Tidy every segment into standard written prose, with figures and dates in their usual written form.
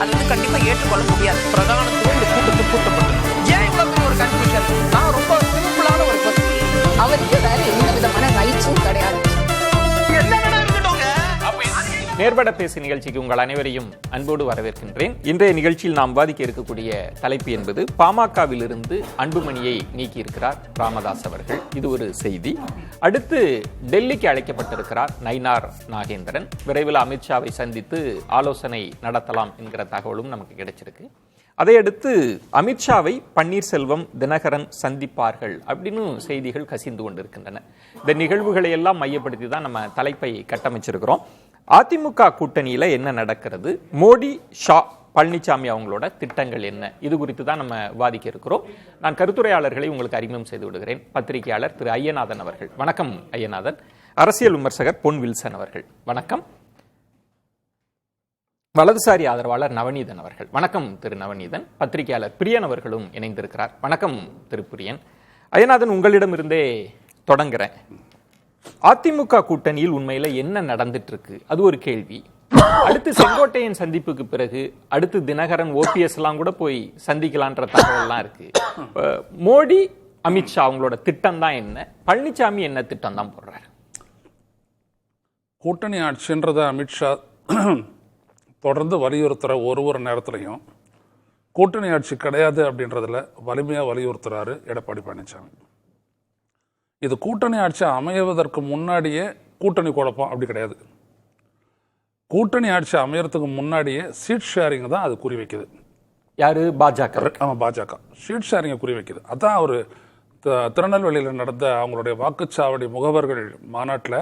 அது கண்டிப்பா ஏற்றுக்கொள்ள முடியாது. பிரதானத்துவம் இந்த கூட்டத்தில் கூட்டப்பட்டது. ஏன் இவ்வளவு பெரிய ஒரு கன்ஃபியூஷன்? நான் ரொம்ப சிம்பிளான ஒரு கொஸ்டின். அவருக்கு வேற எந்த விதமான ரைட்ஸும் கிடையாது. நேர்பட பேசு நிகழ்ச்சிக்கு உங்கள் அனைவரையும் அன்போடு வரவேற்கின்றேன். இன்றைய நிகழ்ச்சியில் நாம் விவாதிக்க இருக்கக்கூடிய தலைப்பு என்பது பாமகவிலிருந்து அன்புமணியை நீக்கியிருக்கிறார் ராமதாஸ் அவர்கள். இது ஒரு செய்தி. அடுத்து டெல்லிக்கு அழைக்கப்பட்டிருக்கிறார் நயினார் நாகேந்திரன். விரைவில் அமித்ஷாவை சந்தித்து ஆலோசனை நடத்தலாம் என்கிற தகவலும் நமக்கு கிடைச்சிருக்கு. அதையடுத்து அமித்ஷாவை பன்னீர்செல்வம் தினகரன் சந்திப்பார்கள் அப்படின்னு செய்திகள் கசிந்து கொண்டிருக்கின்றன. இந்த நிகழ்வுகளை எல்லாம் மையப்படுத்தி தான் நம்ம தலைப்பை கட்டமைச்சிருக்கிறோம். அதிமுக கூட்டணியில என்ன நடக்கிறது, மோடி ஷா பழனிசாமி அவங்களோட திட்டங்கள் என்ன, இது குறித்து தான் நம்ம விவாதிக்க இருக்கிறோம். நான் கருத்துரையாளர்களை உங்களுக்கு அறிமுகம் செய்து விடுகிறேன். பத்திரிகையாளர் திரு ஐயநாதன் அவர்கள். வணக்கம் ஐயநாதன். அரசியல் விமர்சகர் பொன் வில்சன் அவர்கள். வணக்கம். வலதுசாரி ஆதரவாளர் நவநீதன் அவர்கள். வணக்கம் திரு நவநீதன். பத்திரிகையாளர் பிரியன் அவர்களும் இணைந்திருக்கிறார். வணக்கம் திரு பிரியன். ஐயநாதன், உங்களிடமிருந்தே தொடங்குறேன். அதிமுக கூட்டணியில் உண்மையில என்ன நடந்துட்டு இருக்கு, அது ஒரு கேள்வி. அடுத்து செங்கோட்டையன் சந்திப்புக்கு பிறகு அடுத்து தினகரன் ஓபிஎஸ் எல்லாம் கூட போய் சந்திக்கலான்ற தகவல்லாம் இருக்கு. மோடி அமித்ஷா அவங்களோட திட்டம் தான் என்ன, பழனிசாமி என்ன திட்டம் தான் போடுறாரு? கூட்டணி ஆட்சின்றத அமித்ஷா தொடர்ந்து வலியுறுத்துற ஒரு நேரத்திலையும் கூட்டணி ஆட்சி கிடையாது அப்படின்றதுல வலிமையா வலியுறுத்துறாரு எடப்பாடி பழனிசாமி. இது கூட்டணி ஆட்சி அமைவதற்கு முன்னாடியே கூட்டணி குழப்பம் அப்படி கிடையாது. கூட்டணி ஆட்சி அமையறதுக்கு முன்னாடியே சீட் ஷேரிங் தான் அது குறி வைக்குது. யாரு? பாஜக. ஆமா, பாஜக சீட் ஷேரிங்கை குறி வைக்குது. அதான் அவர் திருநெல்வேலியில் நடந்த அவங்களுடைய வாக்குச்சாவடி முகவர்கள் மாநாட்டில்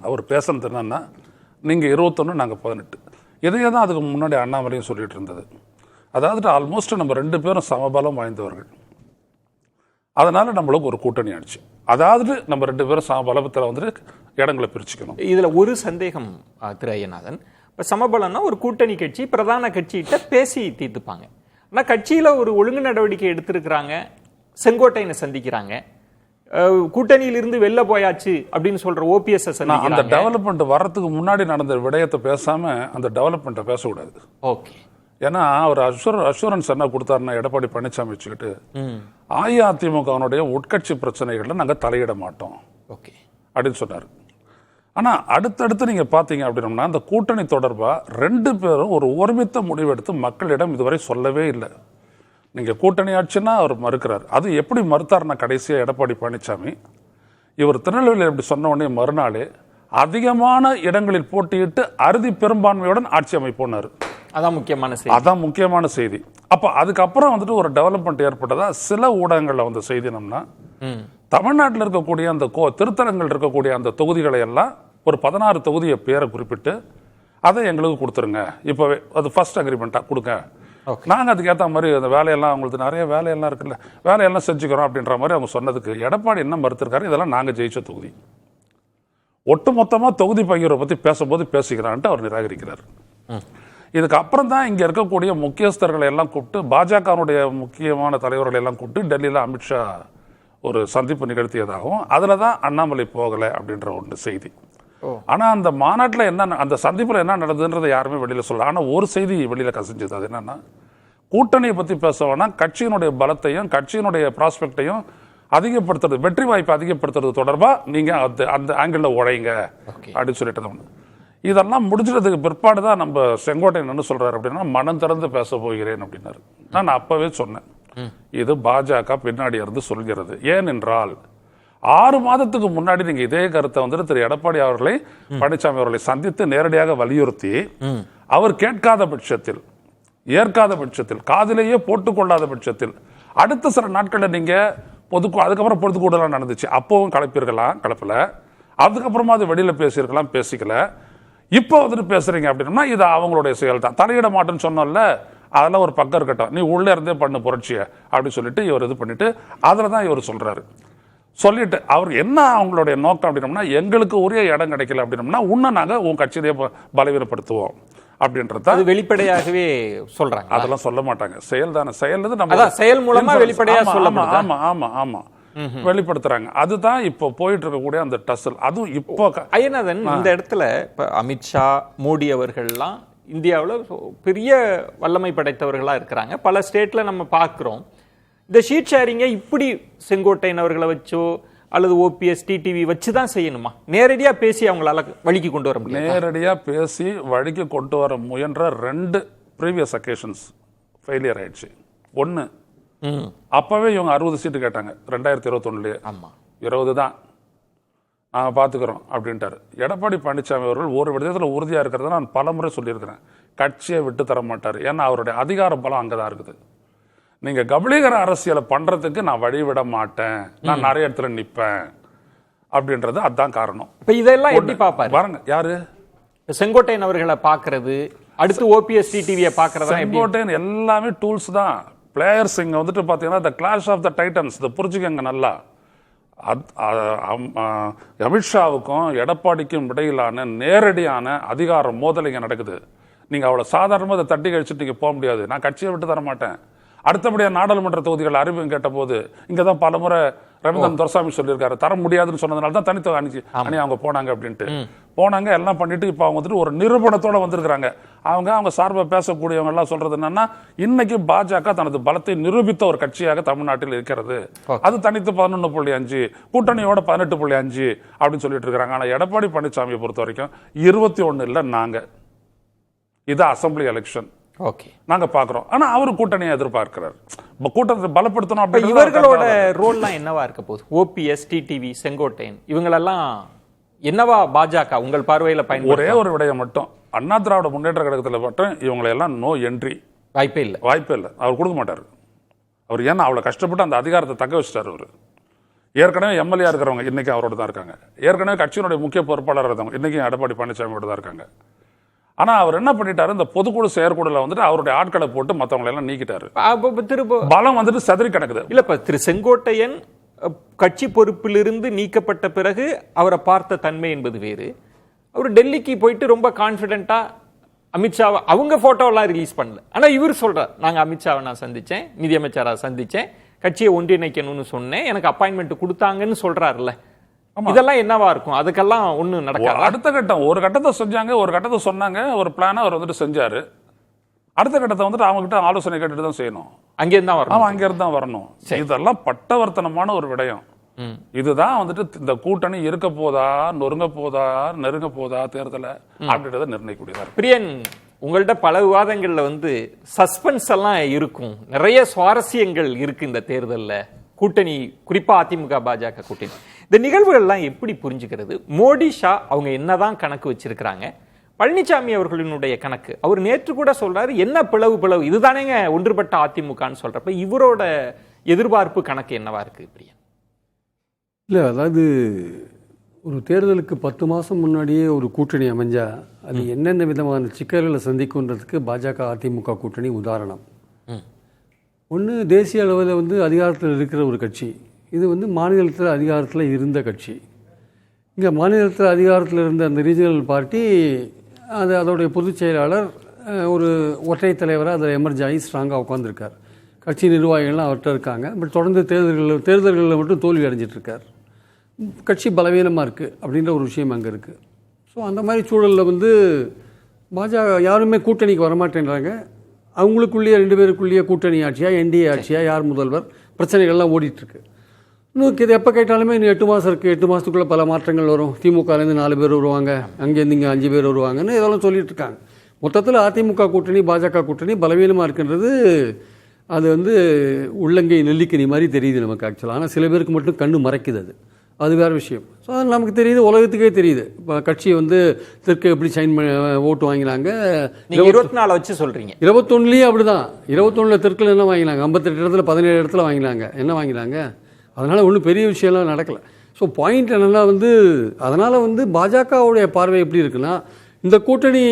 அவர் பேசுனது என்னன்னா, நீங்கள் 21 நாங்கள் 18. இதையே தான் அதுக்கு முன்னாடி அண்ணாமலையும் சொல்லிட்டு இருந்தது. அதாவது ஆல்மோஸ்ட் நம்ம 2 பேரும் சமபலம் வாய்ந்தவர்கள், அதனால நம்மளுக்கு ஒரு கூட்டணி ஆட்சி. அதாவது நம்ம 2 பேரும் சமபலத்தில் வந்துட்டு இடங்களை பிரிச்சுக்கணும். இதுல ஒரு சந்தேகம் திரு ஐயநாதன். இப்ப சமபலம்னா ஒரு கூட்டணி கட்சி பிரதான கட்சிகிட்ட பேசி தீர்த்துப்பாங்க. ஆனா கட்சியில ஒரு ஒழுங்கு நடவடிக்கை எடுத்திருக்கிறாங்க, செங்கோட்டையனை சந்திக்கிறாங்க, கூட்டணியில இருந்து வெளில போயாச்சு அப்படின்னு சொல்ற ஓபிஎஸ் அந்த டெவலப்மெண்ட் வர்றதுக்கு முன்னாடி நடந்த விடயத்தை பேசாம அந்த டெவலப்மெண்ட்டை பேசக்கூடாது. ஓகே. ஏன்னா அவர் அஷூரன்ஸ் என்ன கொடுத்தாருன்னா, எடப்பாடி பழனிசாமி வச்சுக்கிட்டு அஇஅதிமுகவுடைய உட்கட்சி பிரச்சனைகள்ல நாங்கள் தலையிட மாட்டோம் அப்படின்னு சொன்னார். ஆனா அடுத்தடுத்து நீங்க பாத்தீங்க அப்படின்னா, அந்த கூட்டணி தொடர்பா 2 பேரும் ஒரு ஒருமித்த முடிவெடுத்து மக்களிடம் இதுவரை சொல்லவே இல்லை. நீங்க கூட்டணி ஆட்சின்னா அவர் மறுக்கிறார். அது எப்படி மறுத்தாருன்னா, கடைசியா எடப்பாடி பழனிசாமி இவர் திருநெல்வேலியில் எப்படி சொன்ன உடனே மறுநாளே அதிகமான இடங்களில் போட்டியிட்டு அறுதி பெரும்பான்மையுடன் ஆட்சி அமைப்போனாரு. அதான் முக்கியமான செய்தி. அப்ப அதுக்கப்புறம் வந்துட்டு ஒரு டெவலப்மெண்ட் ஏற்பட்டதா சில ஊடகங்கள்ல வந்த செய்தி என்னன்னா, தமிழ்நாட்டில் இருக்கக்கூடிய அந்த திருத்தலங்கள் இருக்கக்கூடிய அந்த தொகுதிகளை எல்லாம் ஒரு 16 தொகுதியை பேரை குறிப்பிட்டு அதை எங்களுக்கு கொடுத்துருங்க, இப்பவே அது ஃபர்ஸ்ட் அக்ரிமெண்டா கொடுங்க, நாங்க அதுக்கு ஏற்ற மாதிரி அந்த வேலையெல்லாம் அவங்களுக்கு நிறைய வேலையெல்லாம் இருக்குல்ல, வேலையெல்லாம் செஞ்சுக்கிறோம் அப்படின்ற மாதிரி அவங்க சொன்னதுக்கு எடப்பாடி என்ன மறுத்திருக்காரு, இதெல்லாம் நாங்க ஜெயிச்ச தொகுதி, ஒட்டுமொத்தமா தொகுதி பங்கீரை பத்தி பேசும்போது பேசிக்கிறான்ட்டு அவர் நிராகரிக்கிறார். இதுக்கு அப்புறம் தான் இங்க இருக்கக்கூடிய முக்கியஸ்தர்களை எல்லாம் கூப்பிட்டு, பாஜகவுடைய முக்கியமான தலைவர்களை எல்லாம் கூப்பிட்டு டெல்லியில அமித்ஷா ஒரு சந்திப்பு நிகழ்த்தியதாகவும் அதுலதான் அண்ணாமலை போகல அப்படின்ற ஒன்று செய்தி. ஆனா அந்த மாநாட்டில் என்ன, அந்த சந்திப்புல என்ன நடந்ததுன்றதை யாருமே வெளியில சொல்லல. ஆனா ஒரு செய்தி வெளியில கசிஞ்சது. அது என்னன்னா, கூட்டணியை பத்தி பேசவேனா, கட்சியினுடைய பலத்தையும் கட்சியினுடைய ப்ராஸ்பெக்டையும் அதிகப்படுத்துறது, வெற்றி வாய்ப்பை அதிகப்படுத்துறது தொடர்பா நீங்க அந்த ஆங்கிள் உழைங்க அப்படின்னு சொல்லிட்டு, இதெல்லாம் முடிஞ்சதுக்கு பிற்பாடு தான் நம்ம செங்கோட்டையன் என்ன சொல்றாரு அப்படின்னா, மனம் திறந்து பேச போகிறேன் அப்படின்னாரு. நான் அப்பவே சொன்னேன், இது பாஜக பின்னாடி இருந்து சொல்கிறது. ஏனென்றால் 6 மாதத்துக்கு முன்னாடி நீங்க இதே கருத்தை வந்துட்டு திரு எடப்பாடி அவர்களை பழனிசாமி அவர்களை சந்தித்து நேரடியாக வலியுறுத்தி அவர் கேட்காத பட்சத்தில், ஏற்காத பட்சத்தில், காதிலேயே போட்டுக்கொள்ளாத பட்சத்தில் அடுத்த சில நாட்களில் நீங்க அதுக்கப்புறம் பொதுக்கூடலாம் நடந்துச்சு, அப்பவும் கலப்பிருக்கலாம், கலப்பல, அதுக்கப்புறமா அது வெளியில பேசியிருக்கலாம், பேசிக்கல, இப்போ வந்துட்டு பேசுறீங்க அப்படின்னா இது அவங்களுடைய செயல் தான். தலையிட மாட்டேன்னு சொன்னோம்ல, அதெல்லாம் ஒரு பக்கம் இருக்கட்டும், நீ உள்ளே இருந்தே பண்ணு புரட்சிய அப்படின்னு சொல்லிட்டு இவர் இது பண்ணிட்டு அதுலதான் இவர் சொல்றாரு. சொல்லிட்டு அவர் என்ன அவங்களுடைய நோக்கம் அப்படின்னம்னா, எங்களுக்கு உரிய இடம் கிடைக்கல அப்படின்னம்னா உன்ன நாங்க உன் கட்சியிலேயே பலவீனப்படுத்துவோம் அப்படின்றத வெளிப்படையாகவே சொல்றாங்க. அதெல்லாம் சொல்ல மாட்டாங்க, செயல் தானே, செயல் நம்ம செயல் மூலமா வெளிப்படையா சொல்ல. ஆமா ஆமா ஆமா வெளிப்படுத்துறாங்க. அதுதான் இப்போ போயிட்டு இருக்கக்கூடிய அந்த டசல். அதுவும் இப்போ ஐயநாதன், இந்த இடத்துல இப்ப அமித்ஷா மோடி அவர்கள்லாம் இந்தியாவில் பெரிய வல்லமை படைத்தவர்களாக இருக்கிறாங்க. பல ஸ்டேட்டில் நம்ம பார்க்குறோம். இந்த ஷீட் ஷேரிங்கை இப்படி செங்கோட்டையன் அவர்களை வச்சோ அல்லது ஓபிஎஸ் டிடிவி வச்சு தான் செய்யணுமா? நேரடியாக பேசி அவங்களால வழிக்கு கொண்டு வர முடியும்? நேரடியாக பேசி வழிக்கு கொண்டு வர முயன்ற 2 ப்ரீவியஸ் அக்கேஷன்ஸ் ஃபெயிலியர் ஆயிடுச்சு. 1, அப்பவே இவங்க 60 சீட்டு கேட்டாங்க 2021. ஆமாம், 20 தான் நாங்கள் பார்த்துக்கிறோம் அப்படின்ட்டார். எடப்பாடி பழனிசாமி அவர்கள் ஒரு விதத்தில் உறுதியாக இருக்கிறத நான் பலமுறை சொல்லியிருக்கிறேன். கட்சியை விட்டு தர மாட்டார். ஏன்னா அவருடைய அதிகார பலம் அங்கே தான் இருக்குது. நீங்கள் கபலீகர அரசியலை பண்ணுறதுக்கு நான் வழிவிட மாட்டேன், நான் நிறைய இடத்துல நிற்பேன் அப்படின்றது அதுதான் காரணம். இப்போ இதெல்லாம் எப்படி பார்ப்பாரு பாருங்க? யாரு செங்கோட்டையன் அவர்களை பார்க்கறது, அடுத்து ஓபிஎஸ் டிடிவியை பார்க்கறதா? செங்கோட்டையன் எல்லாமே டூல்ஸ் தான். பிளேயர்ஸ் இங்கே வந்துட்டு பார்த்தீங்கன்னா த கிளாஷ் ஆஃப் த டைட்டன்ஸ் இதை புரிஞ்சுக்கங்க நல்லா. அமித்ஷாவுக்கும் எடப்பாடிக்கும் இடையிலான நேரடியான அதிகார மோதல் இங்கே நடக்குது. நீங்கள் அவ்வளோ சாதாரணமாக அதை தட்டி கழிச்சுட்டு நீங்கள் போக முடியாது. நான் கட்சியை விட்டு தர மாட்டேன். அடுத்தபடியாக நாடாளுமன்ற தொகுதிகள் அறிவிப்பு கேட்ட போது இங்கே தான் பல முறை ரவீந்திரன் துரைசாமி சொல்லியிருக்காரு, தர முடியாதுன்னு சொன்னதுனால தான் தனித்துவ அணி அவங்க போனாங்க அப்படின்ட்டு போனாங்க. எல்லாம் பண்ணிட்டு இப்போ அவங்க வந்துட்டு ஒரு நிரூபணத்தோட வந்திருக்கிறாங்க. அவங்க சார்பாக பேசக்கூடியவங்க எல்லாம் சொல்றது என்னன்னா, இன்னைக்கு பாஜக தனது பலத்தை நிரூபித்த ஒரு கட்சியாக தமிழ்நாட்டில் இருக்கிறது. அது தனித்து 11.5, கூட்டணியோட 18.5 அப்படின்னு சொல்லிட்டு இருக்காங்க. ஆனால் எடப்பாடி பழனிசாமியை பொறுத்த வரைக்கும் 21 இல்லை. நாங்க இது அசம்பிளி எலெக்ஷன் ஓகே நாங்க பாக்குறோம். ஆனா அவரு கூட்டணியை எதிர்பார்க்கிறார். கூட்டத்தை பலப்படுத்தணும் அப்படி. இவர்களோட ரோல்லாம் என்னவா இருக்க போகுது? ஓபிஎஸ் டிடிவி செங்கோட்டையன் இவங்களெல்லாம் என்னவா பாஜக உங்கள் பார்வையில் பயன்படுத்த? ஒரே ஒரு விடயம் மட்டும், அண்ணா திராவிட முன்னேற்ற கழகத்தில் மட்டும் இவங்களை எல்லாம் நோ என்ட்ரி, வாய்ப்பே இல்லை. அவர் கொடுக்க மாட்டார். அவர் ஏன்னா அவ்வளவு கஷ்டப்பட்டு அந்த அதிகாரத்தை தக்க வச்சுட்டார். அவர் ஏற்கனவே எம்எல்ஏ இருக்கிறவங்க இன்னைக்கு அவரோட தான் இருக்காங்க. ஏற்கனவே கட்சியினுடைய முக்கிய பொறுப்பாளர் இருந்தவங்க இன்னைக்கு எடப்பாடி பழனிசாமியோட தான் இருக்காங்க. ஆனா அவர் என்ன பண்ணிட்டாரு, இந்த பொதுக்குழு செயற்குழுல வந்துட்டு அவருடைய ஆட்களை போட்டு மற்றவங்களை எல்லாம் நீக்கிட்டாரு. திரும்ப பலம் வந்துட்டு சதுரி கிடக்குது. இல்ல திரு செங்கோட்டையன் கட்சி பொறுப்பிலிருந்து நீக்கப்பட்ட பிறகு அவரை பார்த்த தன்மை என்பது வேறு. அவர் டெல்லிக்கு போயிட்டு ரொம்ப கான்பிடென்ட்டா அமித்ஷாவை அவங்க போட்டோலாம் ரிலீஸ் பண்ணல. ஆனா இவர் சொல்றார், நாங்க அமித்ஷாவை நான் சந்திச்சேன், நிதியமைச்சரை சந்திச்சேன், கட்சியை ஒன்றிணைக்கணும்னு சொன்னேன், எனக்கு அப்பாயின்மெண்ட் கொடுத்தாங்கன்னு சொல்றாருல்ல. இதெல்லாம் என்னவா இருக்கும்? அதுக்கெல்லாம் ஒண்ணு நடக்காது. அடுத்த கட்டம் ஒரு கட்டத்தை செஞ்சாங்க, ஒரு கட்டத்தை சொன்னாங்க, ஒரு பிளான அவர் வந்துட்டு செஞ்சாரு. அடுத்த கட்டத்தை வந்துட்டு அவங்க கிட்ட ஆலோசனை கேட்டுட்டு தான் செய்யணும். அங்கிருந்து தான் வரணும். அங்கிருந்து தான் வரணும். இதெல்லாம் பட்டவர்த்தனமான ஒரு விடயம். இதுதான் வந்துட்டு இந்த கூட்டணி இருக்க போதா, நொறுங்க போதா, நெருங்க போதா தேர்தல அப்படின்றத நிர்ணயிக்கூடியதா. பிரியன், உங்கள்ட்ட பல விவாதங்கள்ல சஸ்பென்ஸ் எல்லாம் இருக்கும், நிறைய சுவாரஸ்யங்கள் இருக்கு இந்த தேர்தல்ல. கூட்டணி குறிப்பா அதிமுக பாஜக கூட்டணி, இந்த நிகழ்வுகள்லாம் எப்படி புரிஞ்சுக்கிறது? மோடி ஷா அவங்க என்னதான் கணக்கு வச்சிருக்கிறாங்க, பழனிசாமி அவர்களினுடைய கணக்கு, அவர் நேற்று கூட சொல்றாரு என்ன பிளவு இதுதானேங்க ஒன்றுபட்ட அதிமுகன்னு சொல்றப்ப இவரோட எதிர்பார்ப்பு கணக்கு என்னவா இருக்கு பிரியன்? இல்லை, அதாவது ஒரு தேர்தலுக்கு 10 மாதம் முன்னாடியே ஒரு கூட்டணி அமைஞ்சா அது என்னென்ன விதமான சிக்கல்களை சந்திக்குன்றதுக்கு பாஜக அதிமுக கூட்டணி உதாரணம். ஒன்று, தேசிய அளவில் அதிகாரத்தில் இருக்கிற ஒரு கட்சி, இது மாநிலத்தில் அதிகாரத்தில் இருந்த கட்சி. இங்கே மாநிலத்தில் அதிகாரத்தில் இருந்த அந்த ரீஜனல் பார்ட்டி அதோடைய பொதுச் செயலாளர் ஒரு ஒற்றை தலைவராக அதில் எமர்ஜ் ஆகி ஸ்ட்ராங்காக உட்காந்துருக்கார். கட்சி நிர்வாகிகள்லாம் அவர்கிட்ட இருக்காங்க. பட் தொடர்ந்து தேர்தல்களில் மட்டும் தோல்வி அடைஞ்சிட்ருக்கார். கட்சி பலவீனமாக இருக்குது அப்படின்ற ஒரு விஷயம் அங்கே இருக்குது. ஸோ அந்த மாதிரி சூழலில் பாஜக யாருமே கூட்டணிக்கு வரமாட்டேன்றாங்க. அவங்களுக்குள்ளேயே 2 பேருக்குள்ளேயே கூட்டணி ஆட்சியா, என்டிஏ ஆட்சியா, யார் முதல்வர், பிரச்சனைகள்லாம் ஓடிட்டுருக்கு. இன்னும் இது எப்போ கேட்டாலுமே இன்னும் 8 மாதம் இருக்குது, 8 மாதத்துக்குள்ளே பல மாற்றங்கள் வரும், திமுகலேருந்து 4 பேர் வருவாங்க, அங்கேருந்து இங்கே 5 பேர் வருவாங்கன்னு இதெல்லாம் சொல்லிட்டு இருக்காங்க. மொத்தத்தில் அதிமுக கூட்டணி பாஜக கூட்டணி பலவீனமாக இருக்குன்றது அது உள்ளங்கை நெல்லிக்கனி மாதிரி தெரியுது நமக்கு ஆக்சுவலாக. ஆனால் சில பேருக்கு மட்டும் கண்ணு மறைக்குது, அது வேறு விஷயம். ஸோ அது நமக்கு தெரியுது, உலகத்துக்கே தெரியுது. இப்போ கட்சி தெற்கு எப்படி சைன் ஓட்டு வாங்கினாங்க. 24 வச்சு சொல்கிறீங்க, 21லேயும் அப்படி தான். 21 தெற்கில் என்ன வாங்கினாங்க, 58 இடத்துல 17 இடத்துல வாங்கினாங்க. என்ன வாங்கினாங்க? அதனால் ஒன்றும் பெரிய விஷயம்லாம் நடக்கலை. ஸோ பாயிண்ட் என்னென்னா அதனால் பாஜகவுடைய பார்வை எப்படி இருக்குன்னா, இந்த கூட்டணி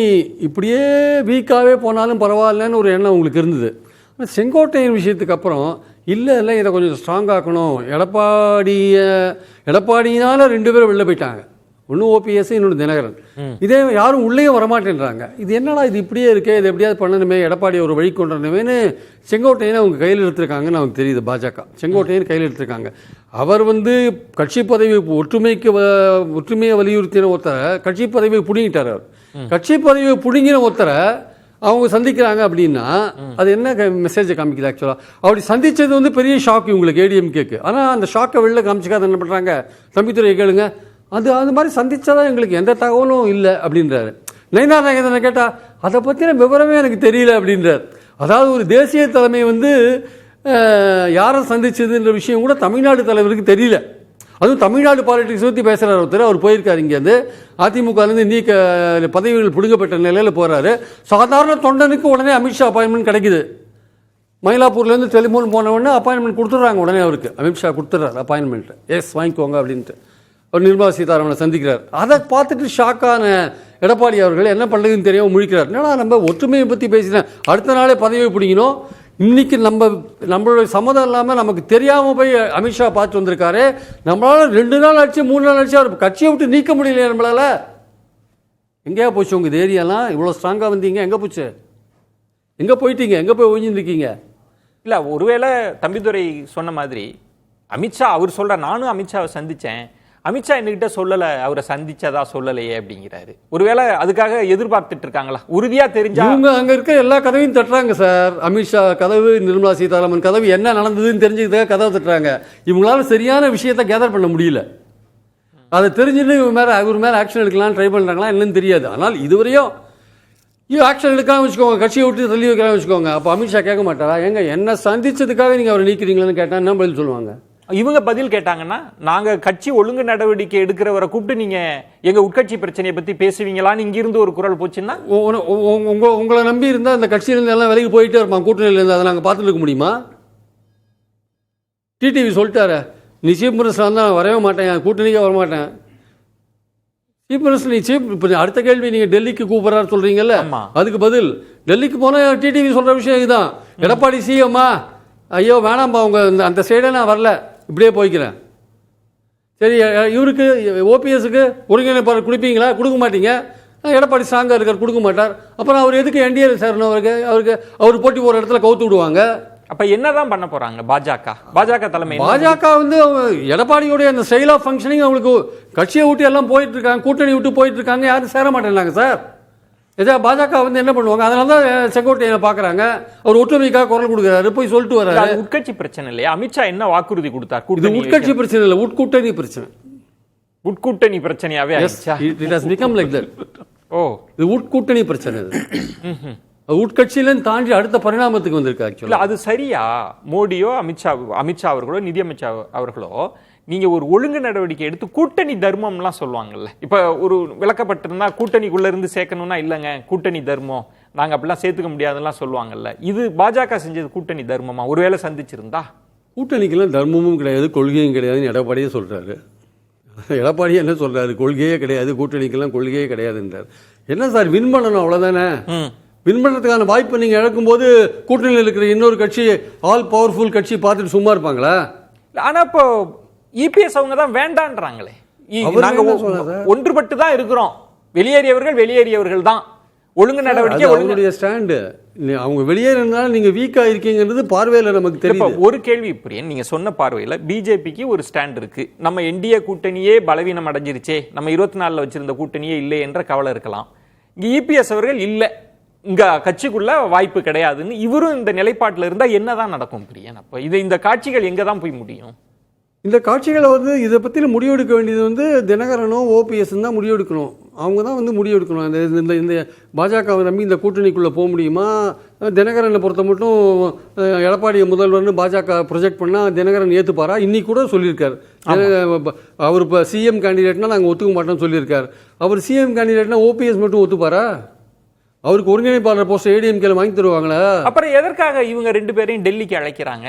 இப்படியே வீக்காகவே போனாலும் பரவாயில்லன்னு ஒரு எண்ணம் உங்களுக்கு இருந்தது. ஆனால் செங்கோட்டையன் விஷயத்துக்கு அப்புறம் இல்லை இதை கொஞ்சம் ஸ்ட்ராங் ஆக்கணும், எடப்பாடியினால் 2 பேரும் வெளில போயிட்டாங்க. ஒன்று ஓபிஎஸ், இன்னொன்று தினகரன். இதே யாரும் உள்ளே வரமாட்டேன்றாங்க. இது என்னடா இது இப்படியே இருக்கே, இது எப்படியாவது பண்ணணுமே, எடப்பாடி ஒரு வழி கொண்டுறணுமேனு செங்கோட்டையனை அவங்க கையில் எடுத்திருக்காங்கன்னு அவங்க தெரியுது. பாஜக செங்கோட்டையன் கையில் எடுத்திருக்காங்க. அவர் கட்சி பதவி ஒற்றுமையை வலியுறுத்தின ஒருத்தரை கட்சி பதவியை பிடுங்கிட்டார். அவர் கட்சி பதவியை பிடுங்கின ஒருத்தரை அவங்க சந்திக்கிறாங்க அப்படின்னா அது என்ன மெசேஜை காமிக்குது? ஆக்சுவலாக அப்படி சந்திச்சது பெரிய ஷாக் இவங்களுக்கு, ஏடிஎம்கேக்கு. ஆனால் அந்த ஷாக்கை வெளில காமிச்சிக்காத என்ன பண்ணுறாங்க, தம்பித்துறை கேளுங்க, அது மாதிரி சந்திச்சாதான் எங்களுக்கு எந்த தகவலும் இல்லை அப்படின்றாரு. நயினார் நாகேந்திரனை கேட்டால் அதை பற்றின விவரமே எனக்கு தெரியல அப்படின்றார். அதாவது ஒரு தேசிய தலைமை யாரை சந்திச்சதுன்ற விஷயம் கூட தமிழ்நாடு தலைவருக்கு தெரியல. அதுவும் தமிழ்நாடு பாலிடிக்ஸ் பற்றி பேசுகிறார் ஒருத்தர். அவர் போயிருக்காரு இங்கேருந்து அதிமுகலேருந்து நீக்க பதவிகள் பிடுங்கப்பட்ட நிலையில் போகிறாரு. சாதாரண தொண்டனுக்கு உடனே அமித்ஷா அப்பாயின்மெண்ட் கிடைக்குது. மயிலாப்பூர்லேருந்து டெலிஃபோன் போனவுடனே அப்பாயின்மெண்ட் கொடுத்துட்றாங்க. உடனே அவருக்கு அமித்ஷா கொடுத்துட்றாரு அப்பாயின்மெண்ட். எஸ் வாங்கிக்கோங்க அப்படின்ட்டு அவர் நிர்மலா சீதாராமனை சந்திக்கிறார். அதை பார்த்துட்டு ஷாக்கான எடப்பாடி அவர்கள் என்ன பண்ணுறதுன்னு தெரியாமல் முழிக்கிறார். என்னடா நம்ம ஒற்றுமையை பற்றி பேசினேன், அடுத்த நாளே பதவியை பிடிக்கணும், இன்னைக்கு நம்மளுடைய சம்மதம் இல்லாமல் நமக்கு தெரியாமல் போய் அமித்ஷா பார்த்து வந்திருக்காரு, நம்மளால் 2 நாள் ஆச்சு 3 நாள் ஆச்சு அவர் கட்சியை விட்டு நீக்க முடியலையே நம்மளால. எங்கேயா போச்சு உங்கள் ஏரியாலாம்? இவ்வளோ ஸ்ட்ராங்காக வந்தீங்க, எங்கே போச்சு? எங்கே போயிட்டீங்க? எங்கே போய் ஒழிஞ்சிருக்கீங்க? இல்லை, ஒருவேளை தம்பிதுரை சொன்ன மாதிரி அமித்ஷா அவர் சொல்ற, நானும் அமித்ஷாவை சந்திச்சேன், அமித்ஷா என்கிட்ட சொல்லலை, அவரை சந்திச்சதா சொல்லலையே அப்படிங்கிறாரு. ஒருவேளை அதுக்காக எதிர்பார்த்துட்டு இருக்காங்களா? உறுதியா தெரிஞ்சா இவங்க அங்க இருக்க எல்லா கதவையும் தட்டுறாங்க சார். அமித்ஷா கதவு, நிர்மலா சீதாராமன் கதவு, என்ன நடந்ததுன்னு தெரிஞ்சுக்கிறதுக்காக கதவை தட்டுறாங்க. இவங்களால சரியான விஷயத்தை கேதர் பண்ண முடியல. அதை தெரிஞ்சுட்டு இவர் மேல ஆக்ஷன் எடுக்கலாம் ட்ரை பண்றாங்களா என்னன்னு தெரியாது. ஆனால் இதுவரையும் ஆக்ஷன் எடுக்காம வச்சுக்கோங்க, கட்சியை விட்டு தள்ளி வைக்கலாம் வச்சுக்கோங்க. அப்போ அமித்ஷா கேட்க மாட்டாரா, எங்க என்ன சந்திச்சதுக்காக நீங்க அவரை நீக்கிறீங்களான்னு கேட்டா என்ன பதில் சொல்லுவாங்க? இவங்க பதில் கேட்டாங்கன்னா, நாங்க கட்சி ஒழுங்கு நடவடிக்கை எடுக்கிறவரை கூப்பிட்டு நீங்க எங்க உட்கட்சி பிரச்சனையை பத்தி பேசுவீங்களான்னு இங்கிருந்து ஒரு குரல் போச்சுன்னா, உங்களை நம்பி இருந்தா அந்த கட்சியிலிருந்து எல்லாம் விலைக்கு போயிட்டே இருப்பான், கூட்டணியில இருந்து அதை நாங்கள் பார்த்துட்டு இருக்க முடியுமா? டிடிவி சொல்லிட்டாரு, நீ சீஃப் மினிஸ்டர் வந்தா நான் வரவே மாட்டேன், கூட்டணிக்கே வரமாட்டேன். சீஃப் மினிஸ்டர் நீ இப்போ அடுத்த கேள்வி நீங்க டெல்லிக்கு கூப்பிடுறாரு சொல்றீங்கல்ல, அதுக்கு பதில் டெல்லிக்கு போனா டிடிவி சொல்ற விஷயம் இதுதான். எடப்பாடி சிஎம்மா, ஐயோ வேணாம்பா அவங்க அந்த சைடே நான் வரல, இப்படியே போய்க்கிறேன். சரி, இவருக்கு ஓபிஎஸ்க்கு ஒருங்கிணைப்பாளர் கொடுப்பீங்களா? கொடுக்க மாட்டீங்க. எடப்பாடி ஸ்ட்ராங்காக இருக்கார், கொடுக்க மாட்டார். அப்புறம் அவர் எதுக்கு என்டிஏ சேரணும்? அவர் போட்டி ஒரு இடத்துல கவுத்து விடுவாங்க. அப்ப என்னதான் பண்ண போறாங்க பாஜக தலைமை? பாஜக எடப்பாடியோடைய அந்த ஸ்டைல் ஆஃப் ஃபங்க்ஷனிங் அவங்களுக்கு கட்சியை விட்டு எல்லாம் போயிட்டு இருக்காங்க, கூட்டணி விட்டு போயிட்டு இருக்காங்க, யாரும் சேர மாட்டேங்கிறாங்க சார். பாஜக என்ன பண்ணுவாங்க? அதனாலதான் செங்கோட்டையனை பாக்குறாங்க. அவர் ஒற்றுமைக்காக குரல் கொடுக்கிறாரு, போய் சொல்லிட்டு வர்றாரு. உட்கட்சி பிரச்சனை இல்லையா? அமித்ஷா என்ன வாக்குறுதி கொடுத்தார்? உட்கட்சி பிரச்சனை இல்ல, உட்கூட்டணி பிரச்சனை. உட்கூட்டணி பிரச்சனையாவே it has become like that. Oh, இது உட்கூட்டணி பிரச்சனை. உட்கட்சியில தாண்டி அடுத்த பரிணாமத்துக்கு வந்திருக்கு. அது சரியா? மோடியோ அமித்ஷா அவர்களோ நிதியமைச்சர் அவர்களோ நீங்க ஒரு ஒழுங்கு நடவடிக்கை எடுத்து கூட்டணி தர்மம்லாம் சொல்லுவாங்கல்ல. இப்ப ஒரு விளக்கப்பட்டிருந்தா கூட்டணிக்குள்ள இருந்து சேர்க்கணும்னா இல்லைங்க கூட்டணி தர்மம், நாங்க அப்படிலாம் சேர்த்துக்க முடியாதுலாம் சொல்லுவாங்கல்ல. இது பாஜக செஞ்சது கூட்டணி தர்மமா? ஒருவேளை சந்திச்சிருந்தா? கூட்டணிக்கெல்லாம் தர்மமும் கிடையாது, கொள்கையும் கிடையாதுன்னு எடப்பாடியே சொல்றாரு. எடப்பாடியே என்ன சொல்றாரு? கொள்கையே கிடையாது, கூட்டணிக்கெல்லாம் கொள்கையே கிடையாதுன்றார். என்ன சார், வின் பண்ணணும் அவ்வளவுதானே. வின் பண்ணுறதுக்கான வாய்ப்பை நீங்க இழக்கும் போது கூட்டணியில் இருக்கிற இன்னொரு கட்சி, ஆல் பவர்ஃபுல் கட்சி பார்த்துட்டு சும்மா இருப்பாங்களா? ஆனா இப்போ இபிஎஸ் அவங்க தான் வேண்டான்றாங்களே. நாங்க ஒன்றுபட்டு தான் இருக்கிறோம், வெளியேறியவர்கள் தான், ஒழுங்கு நடவடிக்கை அவங்களுடைய ஸ்டாண்டு. அவங்க வெளியேறினால நீங்க வீக்கா இருக்கீங்கிறது பார்வையில நமக்கு தெரியும். ஒரு கேள்வி பிரியன், நீங்க சொன்ன பார்வையில பிஜேபிக்கு ஒரு ஸ்டாண்ட் இருக்கு. நம்ம என்டிஏ கூட்டணியே பலவீனம் அடைஞ்சிருச்சே, நம்ம 24 வச்சிருந்த கூட்டணியே இல்லை என்ற கவலை இருக்கலாம். இங்க இபிஎஸ் அவர்கள் இல்ல, இங்க கட்சிக்குள்ள வாய்ப்பு கிடையாதுன்னு இவரும் இந்த நிலைப்பாட்டில் இருந்தா என்னதான் நடக்கும் பிரியன்? அப்ப இந்த காட்சிகள் எங்க தான் போய் முடியும்? இந்த காட்சிகளை இதை பற்றி முடிவெடுக்க வேண்டியது தினகரனோ ஓபிஎஸ் தான் முடிவெடுக்கணும். அவங்க தான் முடிவெடுக்கணும். இந்த இந்த பாஜகவை நம்பி இந்த கூட்டணிக்குள்ளே போக முடியுமா? தினகரனை பொறுத்த மட்டும் எடப்பாடி முதல்வர்னு பாஜக ப்ரொஜெக்ட் பண்ணால் தினகரன் ஏற்றுப்பாரா? இன்னைக்கு கூட சொல்லியிருக்காரு, அவர் இப்போ சிஎம் கேண்டிடேட்னா நாங்கள் ஒத்துக்க மாட்டோம்னு சொல்லியிருக்காரு. அவர் சிஎம் கேண்டிடேட்னா ஓபிஎஸ் மட்டும் ஒத்துப்பாரா? அவருக்கு ஒருங்கிணைப்பாளர் போஸ்ட் ஏடிஎம்கேல வாங்கி தருவாங்களா? அப்புறம் எதற்காக இவங்க 2 பேரையும் டெல்லிக்கு அழைக்கிறாங்க?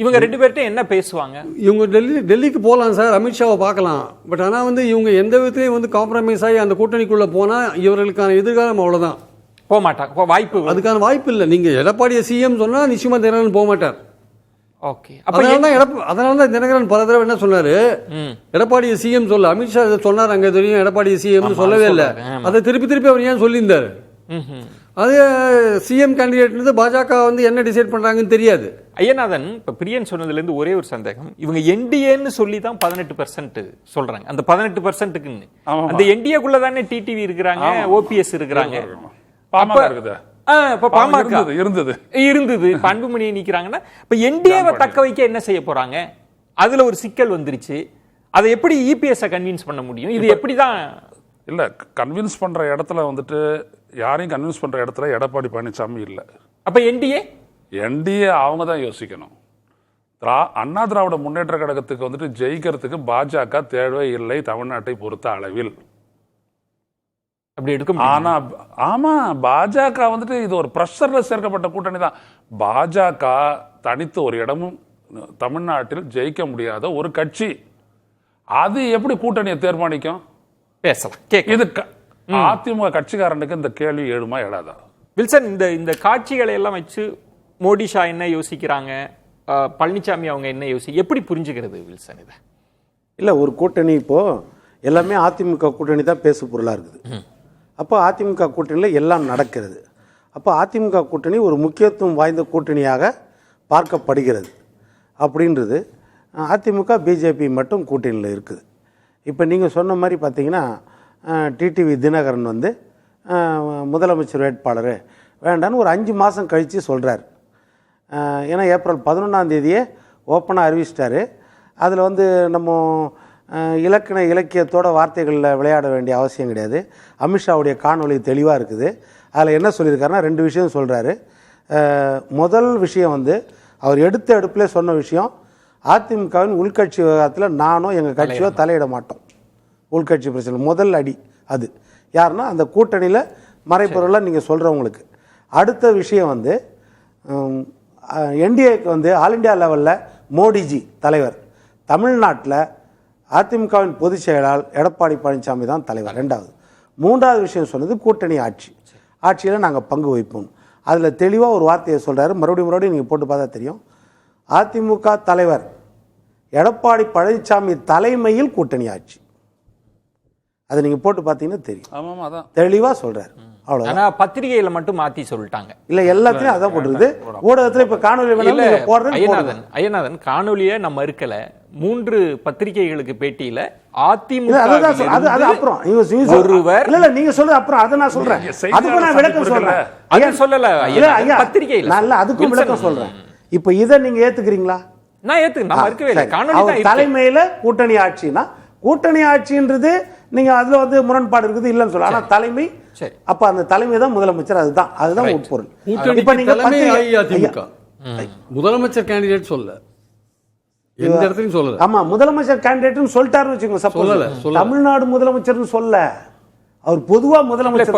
இவங்க 2 பேர்கிட்ட என்ன பேசுவாங்க? இவங்க டெல்லிக்கு போகலாம் சார், அமித்ஷாவை பார்க்கலாம். பட் ஆனால் இவங்க எந்த விதத்திலையும் காம்ப்ரமைஸ் ஆகி அந்த கூட்டணிக்குள்ளே போனால் இவர்களுக்கான எதிர்காலம் அவ்வளோதான். போக மாட்டாங்க, வாய்ப்பு, அதுக்கான வாய்ப்பு இல்லை. நீங்கள் எடப்பாடியை சிஎம் சொன்னால் நிச்சயமாக தினகரன் போக மாட்டார். ஓகே. அதனால தான் தினகரன் பல தடவை என்ன சொன்னாரு, எடப்பாடி சிஎம் சொல்ல, அமித்ஷா சொன்னார் அங்க தெரியும், எடப்பாடி சிஎம் சொல்லவே இல்லை. அதை திருப்பி அவர் ஏன் சொல்லியிருந்தாரு? அது சிஎம் கேண்டிடேட் பாஜக என்ன டிசைட் பண்றாங்கன்னு தெரியாது. ஐயநாதன், இப்ப பிரியன் சொன்னதுல இருந்து ஒரே ஒரு சந்தேகம், இவங்க என்டிஏன்னு சொல்லி தான் 18% சொல்றாங்க. அந்த 18%க்குன்னு அந்த என்டிஏக்குள்ள தானே டிடிவி இருக்கிறாங்க, ஓபிஎஸ் இருக்கிறாங்க, இருந்தது அன்புமணியை நீக்கிறாங்கன்னா இப்ப என்டிஏவை தக்க வைக்க என்ன செய்ய போறாங்க? அதுல ஒரு சிக்கல் வந்துருச்சு. அதை எப்படி இபிஎஸ் கன்வின்ஸ் பண்ண முடியும்? இது எப்படிதான் இல்ல கன்வின்ஸ் பண்ற இடத்துல யாரையும் கன்வின்ஸ் பண்ற இடத்துல எடப்பாடி பழனிசாமி இல்ல. அப்ப என்டிஏ அவங்க தான் யோசிக்கணும். அண்ணா திராவிட முன்னேற்ற கழகத்துக்கு ஜெயிக்கிறதுக்கு பாஜக தேவை இல்லை தமிழ்நாட்டை பொறுத்த அளவில். அப்படி எடுக்க ஆனா ஆமா, பாஜக இது ஒரு பிரஷர்ல சேர்க்கப்பட்ட கூட்டணி தான். பாஜக தனித்து ஒரு இடமும் தமிழ்நாட்டில் ஜெயிக்க முடியாத ஒரு கட்சி. அது எப்படி கூட்டணியை தீர்மானிக்கும்? பேசலாம். இது அதிமுக கட்சிக்காரனுக்கு இந்த கேள்வி எழுமா எழாதா? வில்சன், இந்த காட்சிகளை எல்லாம் வச்சு மோடி ஷா என்ன யோசிக்கிறாங்க, பழனிசாமி அவங்க என்ன எப்படி புரிஞ்சுக்கிறது வில்சன் இதை? இல்ல, ஒரு கூட்டணி இப்போ எல்லாமே அதிமுக கூட்டணி தான் பேசு பொருளா இருக்குது. அப்போ அதிமுக கூட்டணியில் எல்லாம் நடக்கிறது. அப்போ அதிமுக கூட்டணி ஒரு முக்கியத்துவம் வாய்ந்த கூட்டணியாக பார்க்கப்படுகிறது. அப்படின்றது அதிமுக பிஜேபி மட்டும் கூட்டணியில் இருக்குது. இப்போ நீங்கள் சொன்ன மாதிரி பார்த்தீங்கன்னா டிடிவி தினகரன் முதலமைச்சர் வேட்பாளர் வேண்டான்னு ஒரு 5 மாதம் கழித்து சொல்கிறார். ஏன்னா ஏப்ரல் 11ஆம் ஓப்பனாக அறிவிச்சிட்டாரு. அதில் நம்ம இலக்கியத்தோட வார்த்தைகளில் விளையாட வேண்டிய அவசியம் கிடையாது. அமித்ஷாவுடைய காணொலி தெளிவாக இருக்குது. அதில் என்ன சொல்லியிருக்காருன்னா 2 விஷயம் சொல்கிறாரு. முதல் விஷயம் அவர் எடுப்பிலே சொன்ன விஷயம், அதிமுகவின் உள்கட்சி விவகாரத்தில் நானோ எங்கள் கட்சியோ தலையிட மாட்டோம். உள்கட்சி பிரச்சனை முதல் அடி அது யாருன்னா அந்த கூட்டணியில் மறைப்பொருளாக நீங்கள் சொல்கிறவங்களுக்கு. அடுத்த விஷயம் என்டிஏக்கு ஆல் இண்டியா லெவலில் மோடிஜி தலைவர், தமிழ்நாட்டில் அதிமுகவின் பொதுச் செயலாளர் எடப்பாடி பழனிசாமி தான் தலைவர். 2வது. 3வது விஷயம் சொன்னது கூட்டணி ஆட்சியில் நாங்கள் பங்கு வகிப்போம். அதில் தெளிவாக ஒரு வார்த்தையை சொல்கிறாரு, மறுபடியும் நீங்கள் போட்டு பார்த்தா தெரியும். அதிமுக தலைவர் எடப்பாடி பழனிசாமி தலைமையில் கூட்டணி ஆட்சி. அதை நீங்க போட்டு பார்த்தீங்கன்னா தெரியும். தெளிவா சொல்றாரு. ஆனா பத்திரிகையில மட்டும் மாத்தி சொல்லிட்டாங்க. இல்ல, எல்லாத்தையும் அதான் போட்டுருது. ஊடகத்துல இப்ப காணொலி போடுறது. ஐயநாதன், காணொலியை நம்ம மறுக்கல. 3 பத்திரிகைகளுக்கு பேட்டியில அதிமுக ஒருவர் இல்ல நீங்க சொல்றது அப்புறம் அதை நான் சொல்றேன். அதுக்கு நான் விளக்கம் சொல்றேன். அது சொல்லல பத்திரிகையில, நான் அதுக்கும் விளக்கம் சொல்றேன். இப்ப இதை நீங்க ஏத்துக்கிறீங்களா? நான் ஏத்துக்கிறேன். நான் மறுக்கவே இல்லை. காணொலி தலைமையில கூட்டணி ஆட்சினா, கூட்டணி ஆட்சின்றது நீங்க அதுல முரண்பாடு இருக்குது இல்லன்னு சொல்ல. ஆனா தலைமை, அப்ப அந்த தலைமை தான் முதலமைச்சர். அதுதான் உட்பொருள். இப்ப நீங்க அதிமுக முதலமைச்சர் கேண்டிடேட் சொல்ல எந்த இடத்துலயும் சொல்லல. ஆமா, முதலமைச்சர் கேண்டிடேட்னு சொல்லிட்டாருன்னு வச்சுக்கோங்க. சப்போஸ் தமிழ்நாடு முதலமைச்சர்னு சொல்ல, அவர் பொதுவா முதலமைச்சர்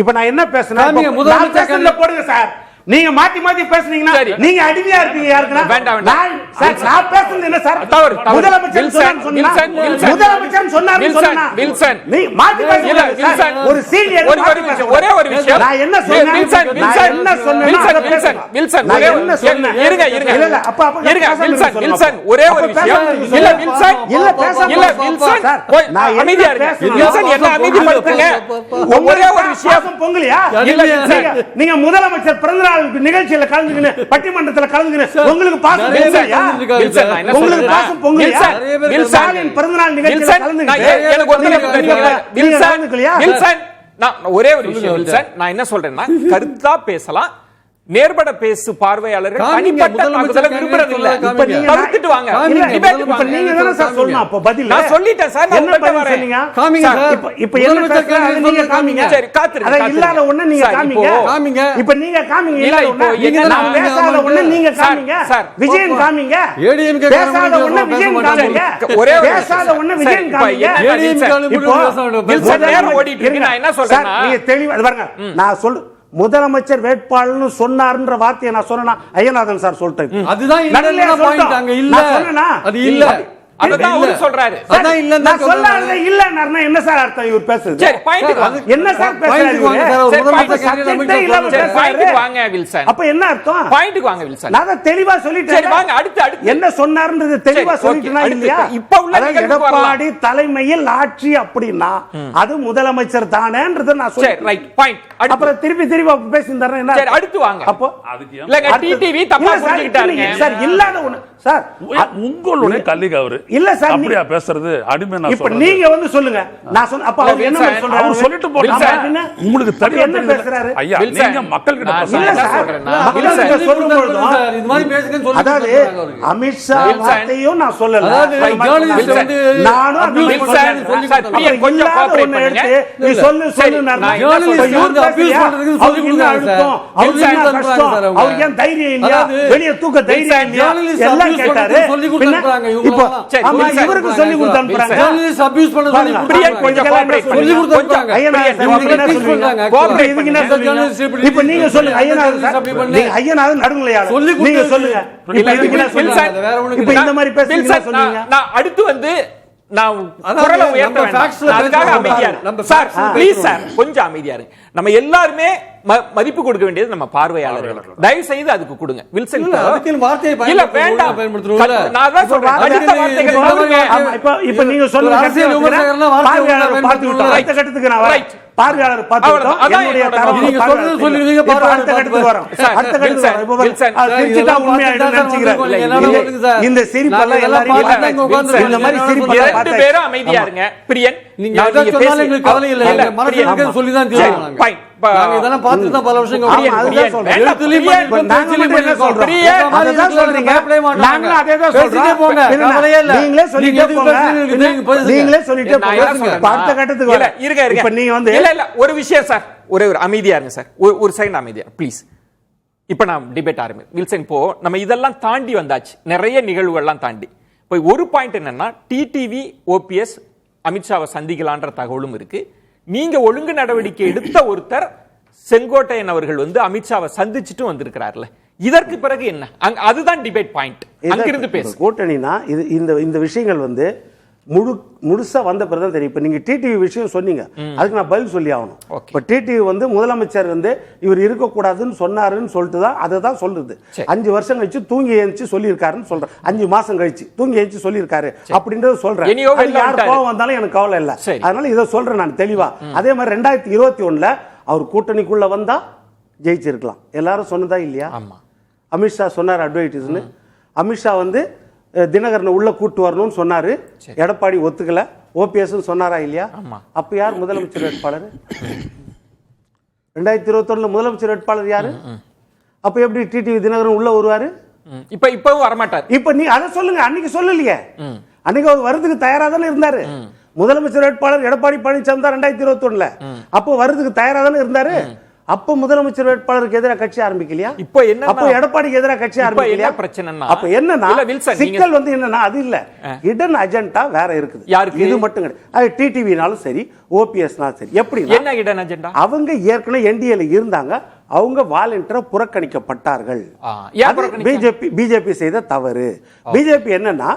இப்ப நான் என்ன பேசுறேன் போடுங்க சார். நீங்க மாத்தி மாத்தி பேசுனீங்கன்னா நீங்க அடிமையா இருப்பீங்க. யாருக்குன்னா நான் பேசுறது என்ன சார்? முதலமைச்சர் சொன்னார். நீ மாத்தி பேசுறீங்க. ஒரு சீனியர் ஒரே ஒரு விஷயம் நான் என்ன சொன்னேன்? ஒரே ஒரு விஷயம். இல்ல வில்சன், நான் அமைதியா இருக்கேன். வில்சன் என்ன அமைதிப்படுத்துங்க. ஒரே ஒரு விஷயம் பொங்கலையா? நீங்க முதலமைச்சர் பிறந்த நிகழ்ச்சியில கலந்துக்கின்னு பட்டிமன்றத்துல கலந்துக்கின்னு உங்களுக்கு பாசம் பொங்கலையா? உங்களுக்கு பாசம் பொங்கலையா? ஸ்டாலின் பிறந்தநாள் நிகழ்ச்சியில கலந்துக்கிட்டு ஒரே ஒரு விஷயம். நான் என்ன சொல்றேன்னா, கருத்தா பேசலாம். நேர்பட பேசு பார்வையாளர்கள் தனிப்பட்ட தாக்குதலை விரும்புறது இல்ல. இப்ப நீங்க தவிர்த்துட்டு வாங்க. இப்ப நீங்க தான சார் சொல்லணும். அப்ப பதில் நான் சொல்லிட்டேன் சார். என்ன பதில் சொன்னீங்க? காமிங்க சார். இப்ப என்ன பேசுறாங்க நீங்க காமிங்க. சரி, காத்துருங்க. அத இல்லாத ஒண்ணு நீங்க காமிங்க. இப்ப நீங்க காமிங்க. இல்லாத ஒண்ணு நீங்க நான் பேசாத ஒண்ணு நீங்க காமிங்க. விஜயன் காமிங்க. ஏடிஎம்கே பேசாத ஒண்ணு விஜயன் காமிங்க. ஒரே பேசாத ஒண்ணு விஜயன் காமிங்க. ஏடிஎம்கே இப்போ நேரம் ஓடிட்டு இருக்கு. நான் என்ன சொல்றேன்னா, நீங்க தெளிவா பாருங்க. நான் முதலமைச்சர் வேட்பாளர்னு சொன்னார்ன்ற வார்த்தையை நான் சொன்னா ஐயநாதன் சார் சொல்லிட்டேன். அதுதான் நடுநிலையா இல்ல பாயிண்ட் சொல்லிட்டோம். அங்க இல்ல நான் சொன்னேனா? அது இல்ல அதுதான் அவரு சொல்றாரு. அதான் இல்ல நான் சொல்லாத இல்லன்னா என்ன சார் அர்த்தம் இவர் பேசுறது? சரி பாயிண்ட் வாங்க. என்ன சார் பேசுறாரு? பாயிண்ட் வாங்க வில்சன். அப்ப என்ன அர்த்தம்? பாயிண்ட் வாங்க வில்சன். நான் தெளிவா சொல்லிட்டேன். சரி வாங்க அடுத்து என்ன சொன்னாருன்றது தெளிவா சொல்லிட்டேனா இல்லையா? இப்ப உள்ள எடப்பாடி தலைமையில் ஆட்சி அப்படினா அது முதலமைச்சர் தானேன்றது நான் சொல்றேன். சரி ரைட் பாயிண்ட். அப்புறம் திருப்பி பேசிந்தாரா என்ன? சரி அடுத்து வாங்க. அப்போ இல்லங்க டிடிவி தப்பா புரிஞ்சிட்டாருங்க சார். இல்லாத ஒண்ணு சார் உங்களுடைய கல்லிக அவரு இல்ல சார். அப்படியே பேசுறது அடிமை. நான் இப்ப நீங்க வந்து சொல்லுங்க. நான் சொன்ன அப்ப அவர் என்ன சொல்றாரு? அவர் சொல்லிட்டு போறாரு. உங்களுக்கு தெரியும் என்ன பேசுறாரு? ஐயா நீங்க மக்கள் கிட்ட இல்ல சார். மக்கள் கிட்ட சொல்லும்போது சார் இது மாதிரி பேசுங்கன்னு சொல்லி அதாவது அமித்ஷா வார்த்தையும் நான் சொல்லல. அதாவது ஜர்னலிஸ்ட் வந்து நானும் அபியூஸ் பண்றேன்னு சொல்லி கொடுத்தாங்க. கொஞ்சம் கோஆபரேட் பண்ணுங்க. நீ சொல்லு ஜர்னலிஸ்ட் வந்து அபியூஸ் பண்றதுக்கு சொல்லி கொடுத்தாங்க சார். அவருக்கு என்ன கஷ்டம்? அவருக்கு ஏன் தைரியம் இல்லையா? வெளிய தூக்க தைரியம் இல்லையா? எல்லாம் கேட்டாரு. சொல்லி கொடுத்தாங்க இப்போ ஆமா இவருக்கு சொல்லி கொடுத்தாங்க. ஜர்னலிஸ்ட் அபியூஸ் பண்றது சொல்லி பிரியன் கொஞ்சம் கோஆபரேட் சொல்லி கொடுத்தாங்க. இப்ப நீங்க சொல்லுங்க. ஐயனாவது நடுநிலையா நீங்க சொல்லுங்க. இப்ப இந்த மாதிரி பேசுறீங்க சொல்லுங்க. நான் அடுத்து வந்து நான் குரலை உயர்த்த வேண்டாம். அதுக்காக அமைதியா இருங்க. சார் ப்ளீஸ் சார் கொஞ்சம் அமைதியா இருங்க. நம்ம எல்லாருமே மதிப்பு கொடுக்க வேண்டியது நம்ம பார்வையாளர்கள். தயவு செய்து அதுக்கு கொடுங்க. வில்சன் இல்ல வேண்டாம். நான் தான் சொல்றேன். அடுத்த வார்த்தைகள் இப்ப நீங்க சொல்லுங்க. பார்வையாளர் பார்த்து விட்டோம். அடுத்த கட்டத்துக்கு நான் வரேன். பார்வையாளர் பார்த்து என்னுடைய தரப்பு நீங்க சொல்றது சொல்லிடுவீங்க. அடுத்த கட்டத்துக்கு வரோம். அடுத்த கட்டத்துக்கு வரோம். திருச்சிட்டா உண்மையாயிடும் நினைச்சுக்கிறேன். இந்த சிரிப்பெல்லாம் எல்லாரும் இந்த மாதிரி சிரிப்பு ரெண்டு பேரும் அமைதியா இருங்க. பிரியன் நீங்க எதை சொன்னாலும் எங்களுக்கு கவலை இல்ல. எங்க மனசுல இருக்கேன்னு சொல்லி தான் தீர்மானம். நாங்க இதெல்லாம் பார்த்து தான் பல வருஷம் ஒரு விஷயம் சார். ஒரே ஒரு அமைதியா இருங்க சார். ஒரு செகண்ட் அமைதியா ப்ளீஸ். இப்ப நான் டிபேட் ஆரம்பி வில்சன். இப்போ நம்ம இதெல்லாம் தாண்டி வந்தாச்சு. நிறைய நிகழ்வுகள்லாம் தாண்டி போய் ஒரு பாயிண்ட் என்னன்னா டிடிவி ஓபிஎஸ் அமித்ஷாவை சந்திக்கலான்ற தகவலும் இருக்கு. நீங்க ஒழுங்கு நடவடிக்கை எடுத்த ஒருத்தர் செங்கோட்டையன் அவர்கள் வந்து அமித்ஷாவை சந்திச்சுட்டு வந்திருக்கிறார்ல. இதற்கு பிறகு என்ன? அதுதான் டிபேட் பாயிண்ட். அங்கிருந்து பேசு. கூட்டணினா இது இந்த விஷயங்கள் வந்து முழுசா வந்த பிறகுதான் தெரியும். இப்ப நீங்க டிடிவி விஷயம் சொன்னீங்க, அதுக்கு நான் பதில் சொல்லி ஆகணும். இப்ப டிடிவி வந்து முதலமைச்சர் வந்து இவர் இருக்கக்கூடாதுன்னு சொன்னாருன்னு சொல்லிட்டு தான் அதை தான் சொல்லுது. 5 வருஷம் கழிச்சு தூங்கி எழுந்துச்சு சொல்லியிருக்காருன்னு சொல்றேன். 5 மாசம் கழிச்சு தூங்கி எழுந்துச்சு சொல்லியிருக்காரு அப்படின்றத சொல்றேன். யார் கோவம் வந்தாலும் எனக்கு கவலை இல்லை. அதனால இதை சொல்றேன் நான் தெளிவா. அதே மாதிரி 2021 அவர் கூட்டணிக்குள்ள வந்தா ஜெயிச்சிருக்கலாம். எல்லாரும் சொன்னதா இல்லையா? அமித்ஷா சொன்னார் அட்வைட்டிஸ்னு. அமித்ஷா வந்து தினகரனை உள்ள கூட்டு வரணும்னு சொன்னாரு. எடப்பாடி ஒத்துக்கல. ஓபிஎஸ் சொன்னாரா இல்லையா? அப்ப யார் முதலமைச்சர் வேட்பாளர்? 2021 முதலமைச்சர் வேட்பாளர் யாரு? அப்ப எப்படி டிடிவி தினகரன் உள்ள வருவாரு? இப்பவும் வரமாட்டார். இப்ப நீ அதை சொல்லுங்க. அன்னைக்கு சொல்லலையே. அன்னைக்கு அவர் வரதுக்கு தயாரா தானே இருந்தாரு. முதலமைச்சர் வேட்பாளர் எடப்பாடி பழனிசாமி தான் 2021 அப்போ வரதுக்கு தயாரா தானே இருந்தாரு. அப்ப முதலமைச்சர் வேட்பாளருக்கு எதிராக கட்சி ஆரம்பிக்கலையா? இப்போ என்ன? அப்போ எடப்பாடிக்கு எதிராக கட்சி ஆரம்பிக்கலையா? பிரச்சனைனா அப்ப என்னன்னா சிக்கல் வந்து என்னன்னா அது இல்ல, ஹிடன் அஜெண்டா வேற இருக்குது. யாருக்கு? இது மட்டும் கிடையாது. அது டிடிவினாலும் சரி ஓபிஎஸ்னாலும் சரி. எப்படி என்ன ஹிடன் அஜெண்டா? அவங்க ஏற்கனவே என்டிஏல இருந்தாங்க. அவங்க வாலண்டியரா புறக்கணிக்கப்பட்டார்கள். பிஜேபி செய்த தவறு. பிஜேபி என்னன்னா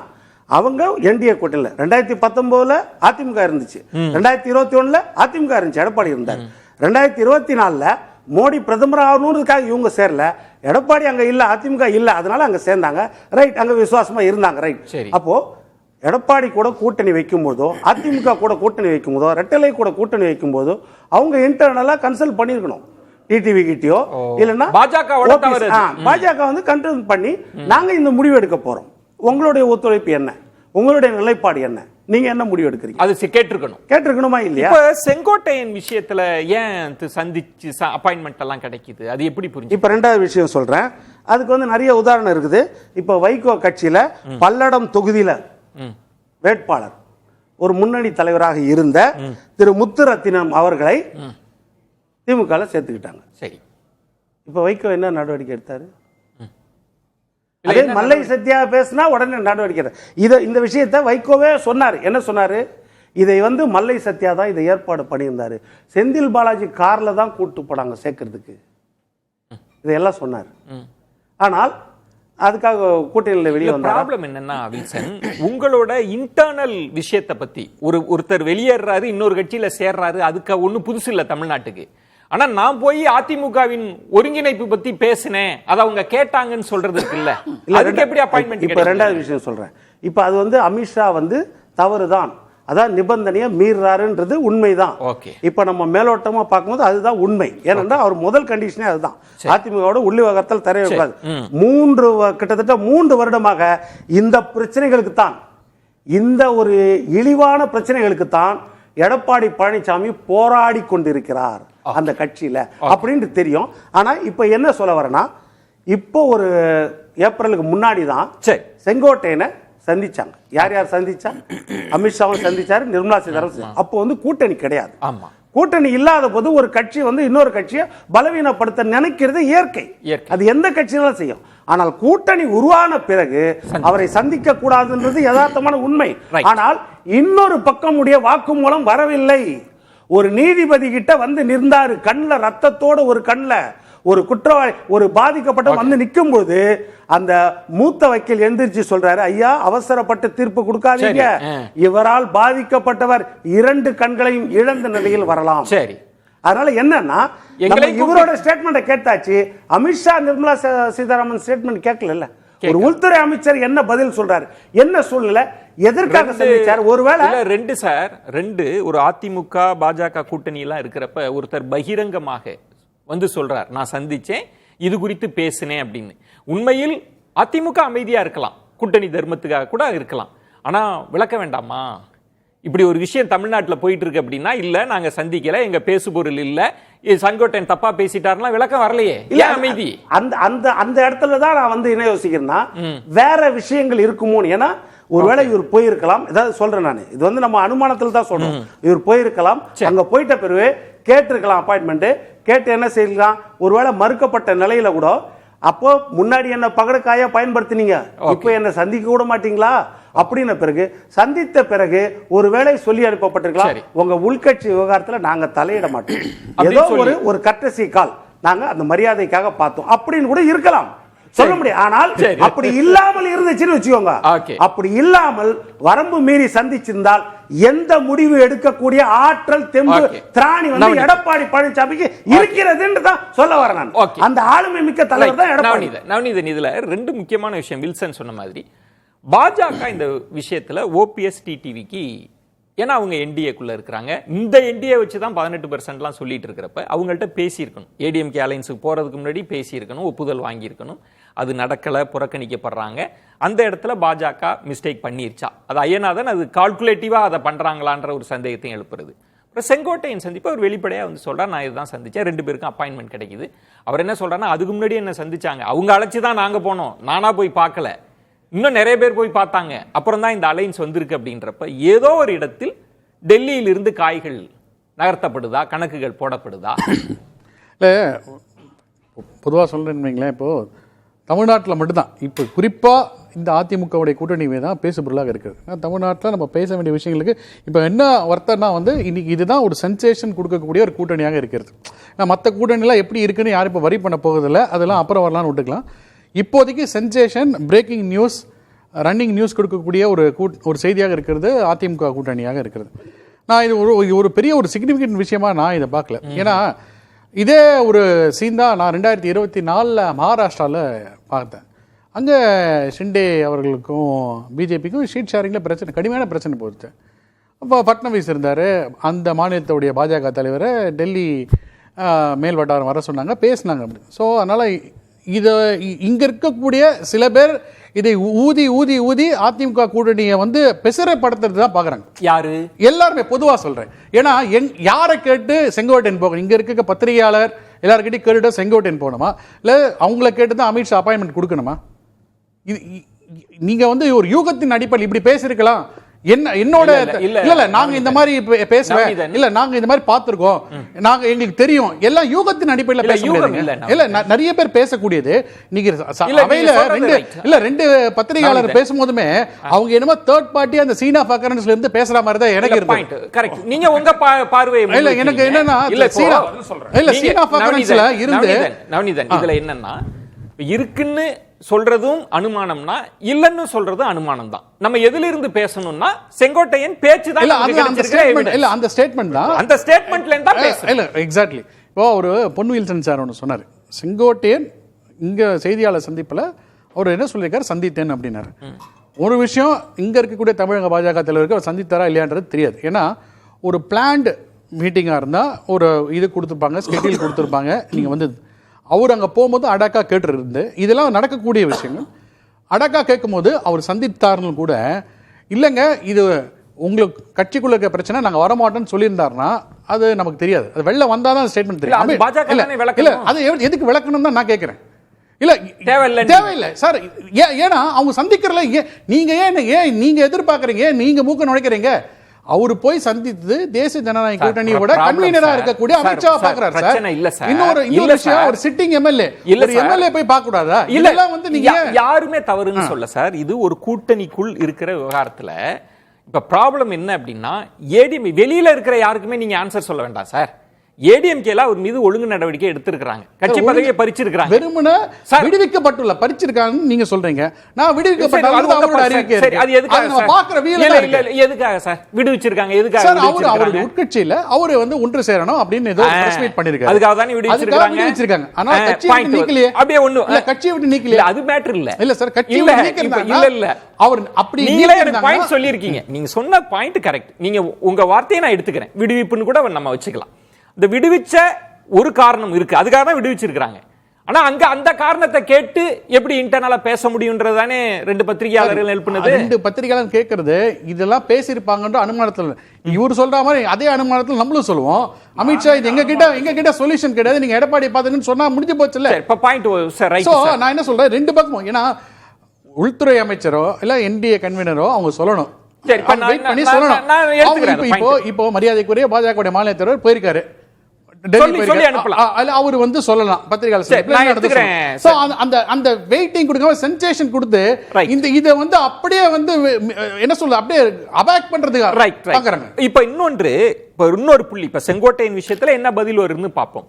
அவங்க என்டிஏ கூட்டணியில 2019 அதிமுக இருந்துச்சு, 2021 அதிமுக இருந்துச்சு, எடப்பாடி இருந்தார். 2024 மோடி பிரதமர் ஆகணும்ன்றதுக்காக இவங்க சேரல. எடப்பாடி அங்க இல்ல, அதிமுக இல்ல, அதனால அங்க சேர்ந்தாங்க. ரைட், அங்க விசுவாசமா இருந்தாங்க. ரைட். அப்போ எடப்பாடி கூட கூட்டணி வைக்கும் போதோ, அதிமுக கூட கூட்டணி வைக்கும் போதோ, ரெட்டலை கூட கூட்டணி வைக்கும் போதோ அவங்க இன்டர்னலா கன்சல்ட் பண்ணிருக்கணும். டிடிவி கிட்டயோ இல்லன்னா பாஜக வந்து கன்சல்ட் பண்ணி நாங்க இந்த முடிவு எடுக்க போறோம், உங்களுடைய ஒத்துழைப்பு என்ன, உங்களுடைய நிலைப்பாடு என்ன, நீங்க என்ன முடிவு எடுக்கிறீங்க, அது கேட்டிருக்கணுமா இல்லையா? இப்ப செங்கோட்டையன் விஷயத்துல ஏன் சந்திச்சு அப்பாயின்மெண்ட் எல்லாம் கிடைக்குது, அது எப்படி புரிஞ்சு? இப்ப 2வது விஷயம் சொல்றேன். அதுக்கு வந்து நிறைய உதாரணம் இருக்குது. இப்ப வைகோ கட்சியில பல்லடம் தொகுதியில வேட்பாளர் ஒரு முன்னணி தலைவராக இருந்த திரு முத்துரத்தினம் அவர்களை திமுக சேர்த்துக்கிட்டாங்க. சரி, இப்ப வைகோ என்ன நடவடிக்கை எடுத்தாரு? அதே மல்லை சத்யா பேசினா உடனே நடவடிக்கை. இந்த விஷயத்தை வைகோவே சொன்னாரு. என்ன சொன்னாரு? இதை வந்து மல்லை சத்யா தான் இதை ஏற்பாடு பண்ணியிருந்தாரு. செந்தில் பாலாஜி கார்ல தான் கூட்டு போனாங்க சேர்க்கறதுக்கு, இதையெல்லாம் சொன்னார். ஆனால் அதுக்காக கூட்டணியில வெளியே வந்தார். ப்ராப்ளம் என்னன்னா வில்சன், உங்களோட இன்டர்னல் விஷயத்தை பத்தி ஒருத்தர் வெளியேறாரு, இன்னொரு கட்சியில சேர்றாரு, அதுக்கு ஒன்னும் புதுசு இல்ல தமிழ்நாட்டுக்கு. ஆனா நான் போய் அதிமுகவின் ஒருங்கிணைப்பு பத்தி பேசினேன், அதை அவங்க கேட்டாங்கன்னு சொல்றது இருக்குல்ல, அதுக்கு எப்படி அப்பாயின்மெண்ட்? இப்ப ரெண்டாவது விஷயம் சொல்றேன். இப்ப அது வந்து அமித்ஷா வந்து தவறுதான், அதான் நிபந்தனையை மீறாருன்றது உண்மைதான். இப்ப நம்ம மேலோட்டமா பார்க்கும்போது அதுதான் உண்மை. ஏனென்றா அவர் முதல் கண்டிஷனே அதுதான், அதிமுகவோட உள்ளி விவகாரத்தில் தரக்கூடாது. கிட்டத்தட்ட 3 வருடமாக இந்த பிரச்சனைகளுக்கு தான், இந்த ஒரு இழிவான பிரச்சனைகளுக்கு தான் எடப்பாடி பழனிசாமி போராடி கொண்டிருக்கிறார் அந்த கட்சியில அப்படின்னு தெரியும். ஆனா இப்ப என்ன சொல்ல வரேன்னா, இப்போ ஒரு ஏப்ரலுக்கு முன்னாடி தான் செங்கோட்டையனை சந்திச்சாங்க. யார் யார் சந்திச்சா? அமித்ஷாவும் சந்திச்சாரு, நிர்மலா சீதாராமன். அப்போ வந்து கூட்டணி கிடையாது. கூட்டணி இல்லாத போது ஒரு கட்சி வந்து இன்னொரு கட்சியை பலவீனப்படுத்த நினைக்கிறது இயற்கை, அது எந்த கட்சியாலும் செய்யும். ஆனால் கூட்டணி உருவான பிறகு அவரை சந்திக்க கூடாதுன்றது யதார்த்தமான உண்மை. ஆனால் இன்னொரு பக்கம் உடைய வாக்குமூலம் வரவில்லை. ஒரு நீதிபதி கிட்ட வந்து நின்றாரு, கண்ணில் ரத்தத்தோட, ஒரு கண்ணில் ஒரு குற்றவாளி, ஒரு பாதிக்கப்பட்ட வந்து நிற்கும் போது அந்த மூத்த வக்கீல் எந்திரிச்சு சொல்றாரு, ஐயா அவசரப்பட்டு தீர்ப்பு கொடுக்காதீங்க, இவரால் பாதிக்கப்பட்டவர் 2 கண்களையும் இழந்த நிலையில் வரலாம். சரி, அதனால என்னன்னா இவரோட ஸ்டேட்மெண்ட் கேட்டாச்சு, அமித்ஷா நிர்மலா சீதாராமன் ஸ்டேட்மெண்ட் கேட்கல. ஒரு உள்துறை அமைச்சர் என்ன பதில் சொல்றாரு, என்ன சூழ்நிலை, எதற்காக சந்திச்சார்? ஒருவேளை ரெண்டு ஒரு அதிமுக பாஜக கூட்டணி எல்லாம் இருக்கிறப்ப ஒருத்தர் பகிரங்கமாக வந்து சொல்றார், நான் சந்திச்சேன், இது குறித்து பேசினேன் அப்படின்னு. உண்மையில் அதிமுக அமைதியா இருக்கலாம், கூட்டணி தர்மத்துக்காக கூட இருக்கலாம். ஆனா விளக்க வேண்டாமா? இப்படி ஒரு விஷயம் தமிழ்நாட்டில் போயிட்டு இருக்கு அப்படின்னா, இல்ல நாங்க சந்திக்கல, எங்க பேசுபொருள் இல்ல, செங்கோட்டையன் தப்பா பேசிட்டாருன்னா விளக்கம் வரலையே, ஏன் அமைதி? அந்த இடத்துல தான் நான் வந்து என்ன யோசிக்கிறேன்னா, வேற விஷயங்கள் இருக்குமோ. ஏன்னா ஒருவேளை இவர் போயிருக்கலாம், ஏதாவது சொல்றேன் நான், இது வந்து நம்ம அனுமானத்தில் தான் சொல்றோம். இவர் போயிருக்கலாம், அங்க போயிட்ட பிறகு கேட்டிருக்கலாம் அப்பாயின்மெண்ட், கேட்டு என்ன செய்யலாம், ஒருவேளை மறுக்கப்பட்ட நிலையில கூட, அப்போ முன்னாடி என்ன பகடக்காயா பயன்படுத்தினீங்க, இப்போ என்ன சந்திக்க கூட மாட்டீங்களா அப்படின்ன பிறகு, சந்தித்த பிறகு ஒருவேளை சொல்லி அனுப்பப்பட்டிருக்கலாம், உங்க உள்கட்சி விவகாரத்தில் நாங்க தலையிட மாட்டோம், ஏதோ ஒரு கர்டசி கால், நாங்க அந்த மரியாதைக்காக பார்த்தோம் அப்படின்னு கூட இருக்கலாம், சொல்ல முடியும். ஆனால் அப்படி இல்லாமல் இருந்துச்சுன்னு வச்சுக்கோங்க, அப்படி இல்லாமல் வரம்பு மீறி சந்திச்சிருந்தால் எந்த முடிவு எடுக்கக்கூடிய ஆற்றல், தெம்பு, திராணி வந்து எடப்பாடி பழனிசாமிக்கு இருக்கிறது என்று தான் சொல்ல வரேன் நான். அந்த ஆளுமை மிக்க தலைவர் தான் எடப்பாடி. நவநீதன், இதுல 2 முக்கியமான விஷயம் வில்சன் சொன்ன மாதிரி, பாஜக இந்த விஷயத்துல ஓபிஎஸ் டிடிவிக்கு, ஏன்னா அவங்க என்டிஏக்குள்ள இருக்கிறாங்க, இந்த என்டிஏ வச்சு தான் 18% சொல்லிட்டு இருக்கிறப்ப அவங்கள்ட்ட பேசியிருக்கணும், ஏடிஎம்கே அலைன்ஸுக்கு போறதுக்கு முன்னாடி பேசியிருக்கணும், ஒப்புதல் வாங்கியிருக்கணும். அது நடக்கல, புறக்கணிக்கப்படுறாங்க. அந்த இடத்துல பாஜக மிஸ்டேக் பண்ணிருச்சா? அது ஐயனாதன் அது கால்குலேட்டிவா அதை பண்றாங்களான்ற ஒரு சந்தேகத்தையும் எழுப்புறது. அப்புறம் செங்கோட்டையன் சந்திப்பு அவர் வெளிப்படையா வந்து சொல்றார், நான் இதுதான் சந்திச்சேன், 2 பேருக்கும் அப்பாயின்மெண்ட் கிடைக்குது. அவர் என்ன சொல்றாருன்னா, அதுக்கு முன்னாடி என்ன சந்திச்சாங்க, அவங்க அழைச்சுதான் நாங்க போனோம், நானா போய் பார்க்கல, இன்னும் நிறைய பேர் போய் பார்த்தாங்க, அப்புறம் தான் இந்த அலைன்ஸ் வந்திருக்கு அப்படின்றப்ப ஏதோ ஒரு இடத்தில் டெல்லியில் இருந்து காய்கள் நகர்த்தப்படுதா, கணக்குகள் போடப்படுதா? இல்லை, பொதுவாக சொல்றேன்னு இப்போ தமிழ்நாட்டில் மட்டும்தான் இப்போ குறிப்பாக இந்த அதிமுகவுடைய கூட்டணி தான் பேசுபொருளாக இருக்குது. தமிழ்நாட்டில் நம்ம பேச வேண்டிய விஷயங்களுக்கு இப்போ என்ன வர்த்தனா வந்து இன்னைக்கு இதுதான் ஒரு சென்சேஷன் கொடுக்கக்கூடிய ஒரு கூட்டணியாக இருக்கிறது. மற்ற கூட்டணிலாம் எப்படி இருக்குன்னு யாரும் இப்போ வரி பண்ண போகிறதில்ல, அதெல்லாம் அப்புறம் வரலான்னு விட்டுக்கலாம். இப்போதைக்கு sensation, breaking news, running news கொடுக்கக்கூடிய ஒரு செய்தியாக இருக்கிறது அதிமுக கூட்டணியாக இருக்கிறது. நான் இது ஒரு பெரிய ஒரு சிக்னிஃபிகன்ட் விஷயமா நான் இதை பார்க்கல. ஏன்னா இதே ஒரு சீன் தான் நான் 2024 மகாராஷ்டிராவில் பார்த்தேன். அங்கே ஷிண்டே அவர்களுக்கும் பிஜேபிக்கும் ஷீட் ஷேரிங்கில் பிரச்சனை, கடுமையான பிரச்சனை போச்சு. அப்போ ஃபட்னவிஸ் இருந்தார், அந்த மாநிலத்துடைய பாஜக தலைவரை டெல்லி மேல் வட்டாரம் வர சொன்னாங்க, பேசினாங்க. அப்படி ஸோ அதனால் இதை இங்கே இருக்கக்கூடிய சில பேர் இதை ஊதி ஊதி ஊதி அதிமுக கூட்டணியை வந்து பெசரப்படுத்துறது தான் பார்க்குறாங்க. யாரு? எல்லாருமே பொதுவாக சொல்கிறேன். ஏன்னா யாரை கேட்டு செங்கோட்டையன் போகணும்? இங்கே இருக்க பத்திரிகையாளர் எல்லாருக்கிட்டையும் கேட்டுட்டு செங்கோட்டையன் போகணுமா, இல்லை அவங்கள கேட்டு தான் அமித்ஷா அப்பாயின்மெண்ட் கொடுக்கணுமா? இது நீங்கள் வந்து ஒரு யூகத்தின் அடிப்படையில் இப்படி பேசியிருக்கலாம், என்னோட இல்ல, இல்ல நாங்க இந்த மாதிரி பேசுவேன் நவநீதன். இல்ல நாங்க இந்த மாதிரி பார்த்திருக்கோம், நாங்க எங்களுக்கு தெரியும் எல்லாம் யூகத்தின் அடிப்படையில் பேச யூகம் முடியாது. இல்ல, இல்ல நிறைய பேர் பேசக்கூடியது நீங்க இல்ல, அவையில நீங்க சொல்றது ரெண்டு right. இல்ல ரெண்டு பத்திரிகையாளர் நவநீதன். பேசும்போதுமே அவங்க என்னமோ தேர்ட் பார்ட்டி அந்த சீன் ஆஃப் அக்கரன்ஸ்ல இருந்து பேசுற மாதிரி தான் எனக்கு பாயிண்ட் இருக்கு. கரெக்ட். நீங்க உங்க பார்வையை இல்ல எனக்கு என்னன்னா இல்ல சீன் ஆஃப் அக்கரன்ஸ்ல இருந்து நவநீதன் இதுல என்னன்னா இருக்குன்னு சொல்றதும் அனுமானம்னா இல்லன்னு சொல்றதும் அனுமானம் தான். நம்ம எதில இருந்து பேசணும்னா செங்கோட்டையன் பேச்சு தான் இல்ல நமக்கு அது அந்த கிடைச்சிருக்கிற ஸ்டேட்மெண்ட் evidence. இல்ல அந்த ஸ்டேட்மெண்ட் தான் அந்த ஸ்டேட்மெண்ட்ல இருந்தா பேசணும். இல்ல எக்ஸாக்ட்லி. இப்போ ஒரு பொன்வில்சன் சார் ஒன்று சொன்னார், செங்கோட்டையன் இங்க செய்தியாளர் சந்திப்பில் அவர் என்ன சொல்லியிருக்காரு, சந்தித்தேன் அப்படின்னாரு. ஒரு விஷயம் இங்க இருக்கக்கூடிய தமிழக பாஜக தலைவருக்கு அவர் சந்தித்தாரா இல்லையான்றது தெரியாது. ஏன்னா ஒரு பிளான்டு மீட்டிங்காக இருந்தால் ஒரு இது கொடுத்துருப்பாங்க, ஸ்கெட்யூல் கொடுத்துருப்பாங்க. நீங்கள் வந்து அவர் அங்கே போகும்போது அடாக்கா கேட்டுருந்து இதெல்லாம் நடக்கக்கூடிய விஷயங்கள். அடாக்கா கேட்கும்போது அவர் சந்தித்தார்னு கூட இல்லைங்க இது உங்களுக்கு கட்சிக்குள்ள இருக்க பிரச்சனை நாங்கள் வரமாட்டோம்னு சொல்லியிருந்தாருன்னா அது நமக்கு தெரியாது. அது வெளில வந்தால் தான் ஸ்டேட்மெண்ட் இல்ல, அது தெரியும். பாஜக தானே விளக்கணும். இல்ல அது எதுக்கு விளக்கணும் தான் நான் கேட்குறேன். இல்ல தேவையில்லை சார். ஏன்னா அவங்க சந்திக்கிறல ஏன் நீங்க எதிர்பார்க்கறீங்க, நீங்க மூக்க நுழைக்கிறீங்க. அவரு போய் சந்தித்து தேசிய ஜனநாயக கூட்டணியோட கன்வீனரா இருக்கக்கூடிய அமித்ஷா பாக்குறாரு சார். இல்ல சார், இன்னொரு விஷயம், ஒரு சிட்டிங் எம்எல்ஏ ஒரு எம்எல்ஏ போய் பார்க்க கூடாதா? இல்ல வந்து நீங்க யாருமே தவறுன்னு சொல்ல சார். இது ஒரு கூட்டணிக்குள் இருக்கிற விவகாரத்துல இப்ப ப்ராப்ளம் என்ன அப்படின்னா ஏடிஎம் வெளியில இருக்கிற யாருக்குமே நீங்க ஆன்சர் சொல்ல வேண்டாம் சார். ஏடிஎம்கேல அவர் மீது ஒழுங்கு நடவடிக்கை எடுத்திருக்காங்க, கட்சி பதவியை பறிச்சிருக்காங்க. வெறுமனே விடுவிக்கப்பட்டுள்ள பறிச்சிருக்காங்கன்னு நீங்க சொல்றீங்க. நான் விடுவிக்கப்பட்டாலும் அறிவிக்கிறேன். அது எதுக்காக சார் விடுவிச்சிருக்காங்க? எதுக்காக சார் அவருடைய உட்கட்சியில அவரு வந்து ஒன்று சேரணும் அப்படின்னு ஏதோ பிரஸ் மீட் பண்ணிருக்காரு. அதுக்காக தானே விடுவிச்சிருக்காங்க. ஆனா கட்சியை விட்டு நீக்கலையே. அப்படியே ஒண்ணு இல்ல கட்சியை விட்டு நீக்கலையே. அது மேட்டர் இல்ல. இல்ல சார் கட்சியை விட்டு நீக்கறதுனால இல்ல அவர் அப்படி நீங்களே எனக்கு பாயிண்ட் சொல்லிருக்கீங்க. நீங்க சொன்ன பாயிண்ட் கரெக்ட். நீங்க உங்க வார்த்தையை நான் எடுத்துக்கிறேன். விடுவிப்புன்னு கூட நம்ம வச்சுக்கலாம். இந்த விடுவிச்ச ஒரு காரணம் இருக்கு, அதுக்காக தான் விடுவிச்சிருக்காங்க. ஆனா அங்க அந்த காரணத்தை கேட்டு எப்படி இன்டர்னலா பேச முடியும்ன்றது தானே ரெண்டு பத்திரிகையாளர்கள் எழுப்புனது. ரெண்டு பத்திரிகையாளர் கேட்கறது இதெல்லாம் பேசியிருப்பாங்கன்ற அனுமானத்தில் இவர் சொல்ற மாதிரி அதே அனுமானத்தில் நம்மளும் சொல்லுவோம். அமித்ஷா இது எங்க கிட்ட சொல்யூஷன் கிடையாது, நீங்க எடப்பாடி பாத்துங்கன்னு சொன்னா முடிஞ்சு போச்சு இல்ல. இப்ப பாயிண்ட் சார் ரைட். சோ நான் என்ன சொல்றேன், ரெண்டு பக்கமும். ஏன்னா உள்துறை அமைச்சரோ இல்ல என்டிஏ கன்வீனரோ அவங்க சொல்லணும், வெயிட் பண்ணி சொல்லணும். இப்போ மரியாதைக்குரிய பாஜக மாநில தலைவர் போயிருக்காரு, அவர் வந்து சொல்லலாம் அந்த வெயிட்டிங் கொடுக்காம சென்சேஷன் கொடுத்து இந்த இத வந்து அப்படியே வந்து என்ன சொல்ல அப்படியே அபாக் பண்றதுக்கு பாக்குறாங்க. இப்ப இன்னொரு புள்ளி, இப்ப செங்கோட்டையின் விஷயத்துல என்ன பதில் வரும்னு பாப்போம்.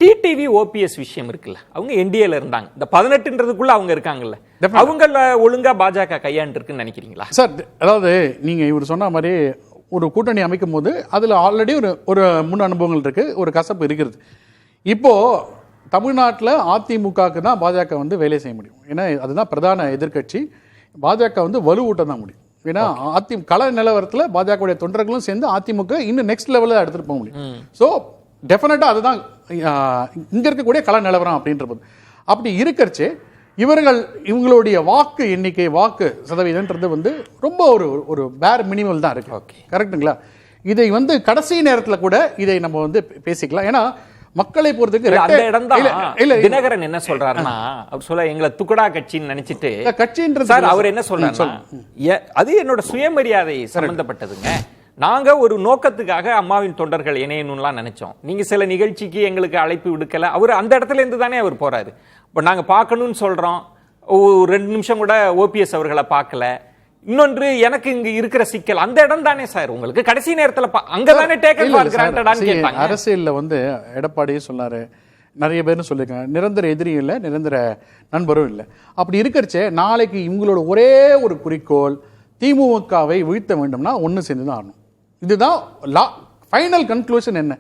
டிடிவி ஓபிஎஸ் விஷயம் இருக்குல்ல, அவங்க என்டிஏல இருந்தாங்க, இந்த 18ன்றதுக்குள்ள அவங்க இருக்காங்கல்ல, அவங்கள ஒழுங்கா பாஜக கையாண்டு இருக்குன்னு நினைக்கிறீங்களா சார்? அதாவது நீங்க இவர் சொன்ன மாதிரி ஒரு கூட்டணி அமைக்கும் போது அதுல ஆல்ரெடி ஒரு முன் அனுபவங்கள் இருக்கு, ஒரு கசப்பு இருக்கிறது. இப்போ தமிழ்நாட்டில் அதிமுகவுக்கு தான் பாஜக வந்து வேலை செய்ய முடியும். ஏன்னா அதுதான் பிரதான எதிர்கட்சி. பாஜக வந்து வலுவூட்ட தான் முடியும். ஏன்னா கள நிலவரத்தில் பாஜக தொண்டர்களும் சேர்ந்து அதிமுக இன்னும் நெக்ஸ்ட் லெவலில் எடுத்துட்டு போக முடியும். ஸோ டெஃபினட்டா அதுதான் இங்க இருக்கக்கூடிய கள நிலவரம் அப்படின்றது. அப்படி இருக்கிறச்சு இவங்களுடைய வாக்கு எண்ணிக்கை, வாக்கு சதவீதம்ன்றது வந்து ரொம்ப ஒரு பேர் மினிமல் தான் இருக்கு. கரெக்டுங்களா? இதை வந்து கடைசி நேரத்தில் கூட இதை நம்ம வந்து பேசிக்கலாம். ஏன்னா மக்களை பொறுத்துக்கு அந்த இடம் தான் தினகரன் என்ன சொல்றாருன்னா, அவர் சொல்ல எங்களை துக்கடா கட்சின்னு நினைச்சிட்டு கட்சின்றது அவர் என்ன சொல்றாரு, அது என்னோட சுயமரியாதை சம்பந்தப்பட்டதுங்க. நாங்க ஒரு நோக்கத்துக்காக அம்மாவின் தொண்டர்கள் இணையணும்லாம் நினைச்சோம். நீங்க சில நிகழ்ச்சிக்கு எங்களுக்கு அழைப்பு விடுக்கல. அவர் அந்த இடத்துல இருந்து தானே அவர் போறாரு. இப்போ நாங்க பார்க்கணும்னு சொல்றோம், 2 நிமிஷம் கூட ஓபிஎஸ் அவர்களை பார்க்கல. இன்னொன்று எனக்கு இங்க இருக்கிற சிக்கல் அந்த இடம் தானே சார். உங்களுக்கு கடைசி நேரத்துல அங்கதானே டேக்கன் ஃபார் கிராண்டட்னு கேட்டாங்க. அரசியல்ல வந்து எடப்பாடியே சொன்னாரு, நிறைய பேரும் சொல்லிருக்காங்க, நிரந்தர எதிரியும் இல்லை, நிரந்தர நண்பரும் இல்லை. அப்படி இருக்கிறச்சே நாளைக்கு இவங்களோட ஒரே ஒரு குறிக்கோள் திமுகவை வீழ்த்த வேண்டும்னா ஒன்னு சேர்ந்து தான் ஆகணும். இதுதான் ஃபைனல் கன்க்ளூஷன். என்ன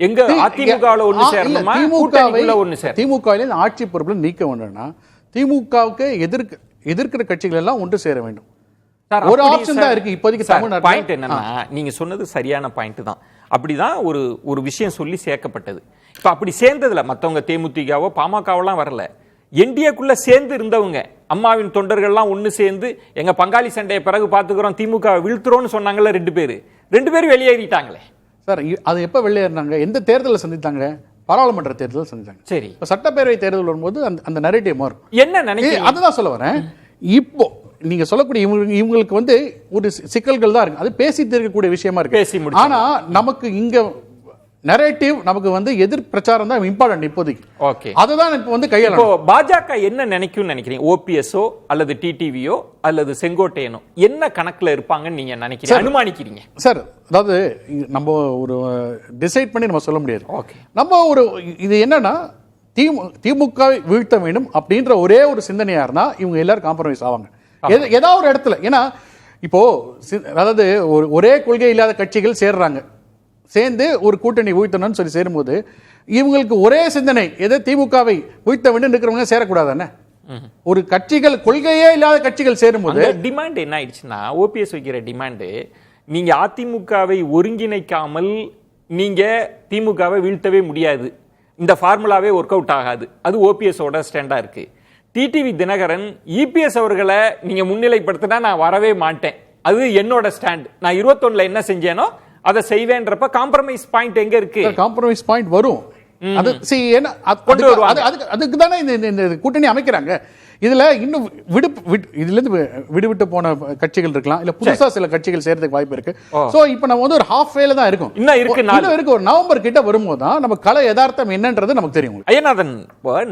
எங்க அதிமுகவுல ஒன்னு சேரணுமா, கூட்டணிக்குள்ள ஒன்னு சேரணும்? திமுகவில ஆட்சி பொறுப்புல நீக்க வேண்டும்னா திமுகவுக்கு எதிர்க்கிற கட்சிகள் எல்லாம் ஒன்று சேர வேண்டும். ஒரு ஆப்ஷன் தான் இருக்கு இப்போதைக்கு தமிழ்நாடு. பாயிண்ட் என்னன்னா, நீங்க சொன்னது சரியான பாயிண்ட் தான். அப்படிதான் ஒரு விஷயம் சொல்லி சேர்க்கப்பட்டது. இப்ப அப்படி சேர்ந்ததுல மத்தவங்க தேமுதிகவோ பாமகவெல்லாம் வரல. என்டிஏக்குள்ள சேர்ந்து இருந்தவங்க அம்மாவின் தொண்டர்கள்லாம் ஒன்னு சேர்ந்து எங்க பங்காளி சண்டையை பிறகு பாத்துக்கிறோம், திமுக வீழ்த்துறோம்னு சொன்னாங்கல்ல, 2 பேர் வெளியேறிட்டாங்களே சார். அது எப்ப வெளியேறினாங்க? எந்த தேர்தலில் சந்தித்தாங்க? பாராளுமன்ற தேர்தல் சந்தித்தாங்க. சரி, சட்டப்பேரவை தேர்தல் வரும்போது அந்த நரேட்டிவ் மாறும். என்ன நினைக்கிறீங்க? அதுதான் சொல்ல வரேன். இப்போ நீங்க சொல்லக்கூடிய இவங்களுக்கு வந்து ஒரு சிக்கல்கள் தான் இருக்கு. அது பேசி தீர்க்கக்கூடிய விஷயமா இருக்கு. பேசி முடிச்சு. ஆனா நமக்கு இங்க நரேட்டிவ் நமக்கு வந்து எதிர் பிரச்சாரம் தான் இம்பார்ட்டன்ட் இப்போதைக்கு. ஓகே, அதுதான் இப்போ வந்து கையாள. இப்போ பாஜக என்ன நினைக்கும்னு நினைக்கிறீங்க? ஓபிஎஸ்ஓ அல்லது டிடிவியோ அல்லது செங்கோட்டையனோ என்ன கணக்குல இருப்பாங்கன்னு நீங்க நினைக்கிறீங்க, அனுமானிக்கிறீங்க? சார், அதாவது நம்ம ஒரு டிசைட் பண்ணி நம்ம சொல்ல முடியாது. ஓகே, நம்ம ஒரு இது என்னன்னா திமுகவை வீழ்த்த வேண்டும் அப்படின்ற ஒரே ஒரு சிந்தனையா இருந்தா இவங்க எல்லாரும் காம்ப்ரமைஸ் ஆவாங்க ஏதாவது ஒரு இடத்துல. ஏன்னா இப்போ அதாவது ஒரே கொள்கை இல்லாத கட்சிகள் சேர்றாங்க, சேர்ந்து ஒரு கூட்டணி வீழ்த்தணும்னு சொல்லி சேரும்போது இவங்களுக்கு ஒரே சிந்தனை எதை திமுகவை வீழ்த்த வேண்டும் இருக்கிறவங்க சேரக்கூடாதானே. ஒரு கட்சிகள் கொள்கையே இல்லாத கட்சிகள் சேரும்போது டிமாண்ட் என்ன ஆயிடுச்சுன்னா, ஓபிஎஸ் வைக்கிற டிமாண்டு நீங்க அதிமுகவை ஒருங்கிணைக்காமல் நீங்க திமுகவை வீழ்த்தவே முடியாது, இந்த ஃபார்முலாவே ஒர்க் அவுட் ஆகாது. அது ஓபிஎஸோட ஸ்டாண்டா இருக்கு. டிடிவி தினகரன் இபிஎஸ் அவர்களை நீங்க முன்னிலைப்படுத்தினா நான் வரவே மாட்டேன், அது என்னோட ஸ்டாண்ட், நான் 21ல என்ன செஞ்சேனோ அதை செய்வேன்றப்ப காம்ப்ரமைஸ் பாயிண்ட் எங்க இருக்கு? காம்ப்ரமைஸ் பாயிண்ட் வரும். அது அதுக்கு தானே இந்த கூட்டணி அமைக்கிறாங்க. இதுல இன்னும் இதுல இருந்து விடுவிட்டு போன கட்சிகள் இருக்கலாம், இல்ல புதுசா சில கட்சிகள் சேர்றதுக்கு வாய்ப்பு இருக்கு. சோ இப்போ நம்ம வந்து ஒரு ஹாஃப் வேல தான் இருக்கும். இன்னும் இருக்கு ஒரு நவம்பர் கிட்ட வரும்போது தான் நம்ம கல யதார்த்தம் என்னன்றது நமக்கு தெரியும். ஐயநாதன்,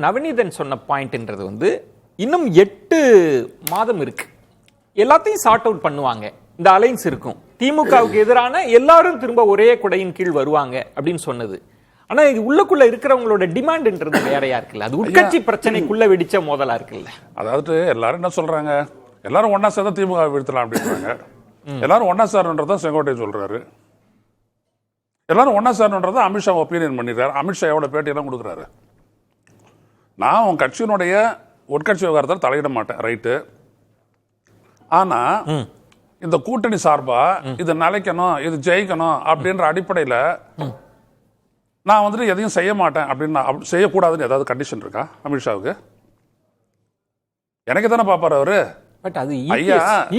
நவநீதன் சொன்ன பாயிண்ட்ன்றது வந்து இன்னும் 8 மாதம் இருக்கு, எல்லாத்தையும் சார்ட் அவுட் பண்ணுவாங்க, இந்த அலைன்ஸ் இருக்கும், திமுகவுக்கு எதிரான எல்லாரும் திரும்ப ஒரே குடையின் கீழ் வருவாங்க அப்படின்னு சொன்னது. ஆனா இது உள்ளுக்குள்ள இருக்கிறவங்களோட டிமாண்ட்ன்றது வேறையா இருக்குல்ல, அது உட்கட்சி பிரச்சனைக்குள்ள வெடிச்ச மோதலா இருக்குல்ல. அதாவது எல்லாரும் என்ன சொல்றாங்க, எல்லாரும் ஒன்னா சேர்ந்தா திமுக வீழ்த்தலாம் அப்படின்றாங்க. எல்லாரும் ஒன்னா சேரணுன்றத செங்கோட்டை சொல்றாரு, எல்லாரும் ஒன்னா சேரணுன்றத அமித்ஷா ஒப்பீனியன் பண்ணிடுறாரு. அமித்ஷா எவ்வளவு பேட்டி எல்லாம் கொடுக்குறாரு. நான் உன் கட்சியினுடைய உட்கட்சி விவகாரத்தில் தலையிட மாட்டேன், ரைட்டு. ஆனா இந்த கூட்டணி சார்பா இது நிலைக்கணும், இது ஜெயிக்கணும் அப்படின்ற அடிப்படையில் நான் வந்துட்டு எதையும் செய்ய மாட்டேன் அப்படின்னு செய்யக்கூடாதுன்னு ஏதாவது கண்டிஷன் இருக்கா அமித்ஷாவுக்கு? எனக்கு தானே பாப்பாரு அவரு. பட் அது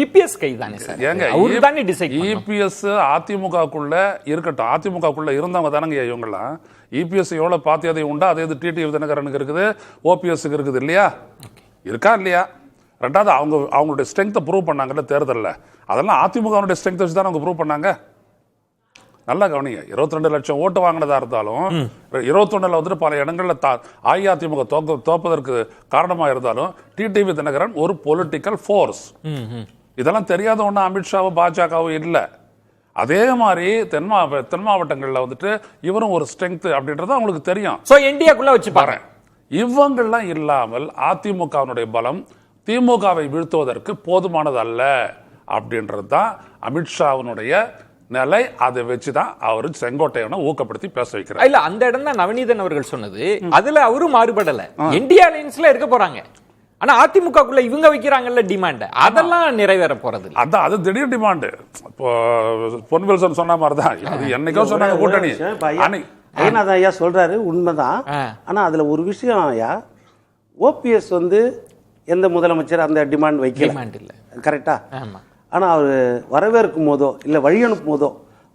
இபிஎஸ் கைதானே சார், ஏங்க அவரு தானே டிசைட். இபிஎஸ் அதிமுகக்குள்ள இருக்கட்டும், அதிமுகக்குள்ள இருந்தவங்க தானங்க இவங்கெல்லாம். இபிஎஸ் எவ்வளவு பாத்தியதை உண்டா அதே இது டிடிவி தினகரனுக்கு இருக்குது, ஓபிஎஸ்க்கு இருக்குது இல்லையா? இருக்கா இல்லையா? ரெண்டாவது அவங்களுடைய ஸ்ட்ரென்த்தை ப்ரூவ் பண்ணாங்கல்ல தேர்தலில், அதெல்லாம் அதிமுகவுடைய ஸ்ட்ரென்த் வச்சு தான் அவங்க ப்ரூவ் பண்ணாங்க. நல்லா கவனிங்க, 22 லட்சம் ஓட்டு வாங்கினதா இருந்தாலும் 21ல வந்துட்டு பல இடங்களில் அஇஅதிமுக தோப்பதற்கு காரணமாக இருந்தாலும் டிடிவி தினகரன் ஒரு பொலிட்டிக்கல் ஃபோர்ஸ். இதெல்லாம் தெரியாத ஒன்று அமித்ஷாவோ பாஜகவோ இல்லை. அதே மாதிரி தென் மாவட்டங்களில் வந்துட்டு இவரும் ஒரு ஸ்ட்ரென்த் அப்படின்றது அவங்களுக்கு தெரியும். இந்தியாக்குள்ள வச்சு பாரு, இவங்கெல்லாம் இல்லாமல் அதிமுகவினுடைய பலம் திமுகவை வீழ்த்துவதற்கு போதுமானது அல்ல அப்படின்றது தான் அமித்ஷாவினுடைய நிலை. அதை வச்சுதான் அவரு செங்கோட்டையனை ஊக்கப்படுத்தி பேச வைக்கிறார். இல்ல, அந்த இடம் தான் நவநீதன் அவர்கள் சொன்னது. அதுல அவரும் மாறுபடல, இந்தியா அலையன்ஸ்ல இருக்க போறாங்க. ஆனா அதிமுகக்குள்ள இவங்க வைக்கிறாங்கல்ல டிமாண்ட், அதெல்லாம் நிறைவேற போறது இல்ல. அதான் அது திடீர் டிமாண்ட். இப்போ பொன்வில்சன் சொன்ன மாதிரிதான், அது என்னைக்கோ சொன்னாங்க கூட்டணி. ஐயநாதன் ஐயா சொல்றாரு உண்மைதான். ஆனா அதுல ஒரு விஷயம் ஐயா, ஓபிஎஸ் வந்து எந்த முதலமைச்சர் அந்த டிமாண்ட் வைக்கல, கரெக்டா? ஆனா அவர் வரவேற்கும் போதோ இல்ல வழி அனுப்பும் போதோ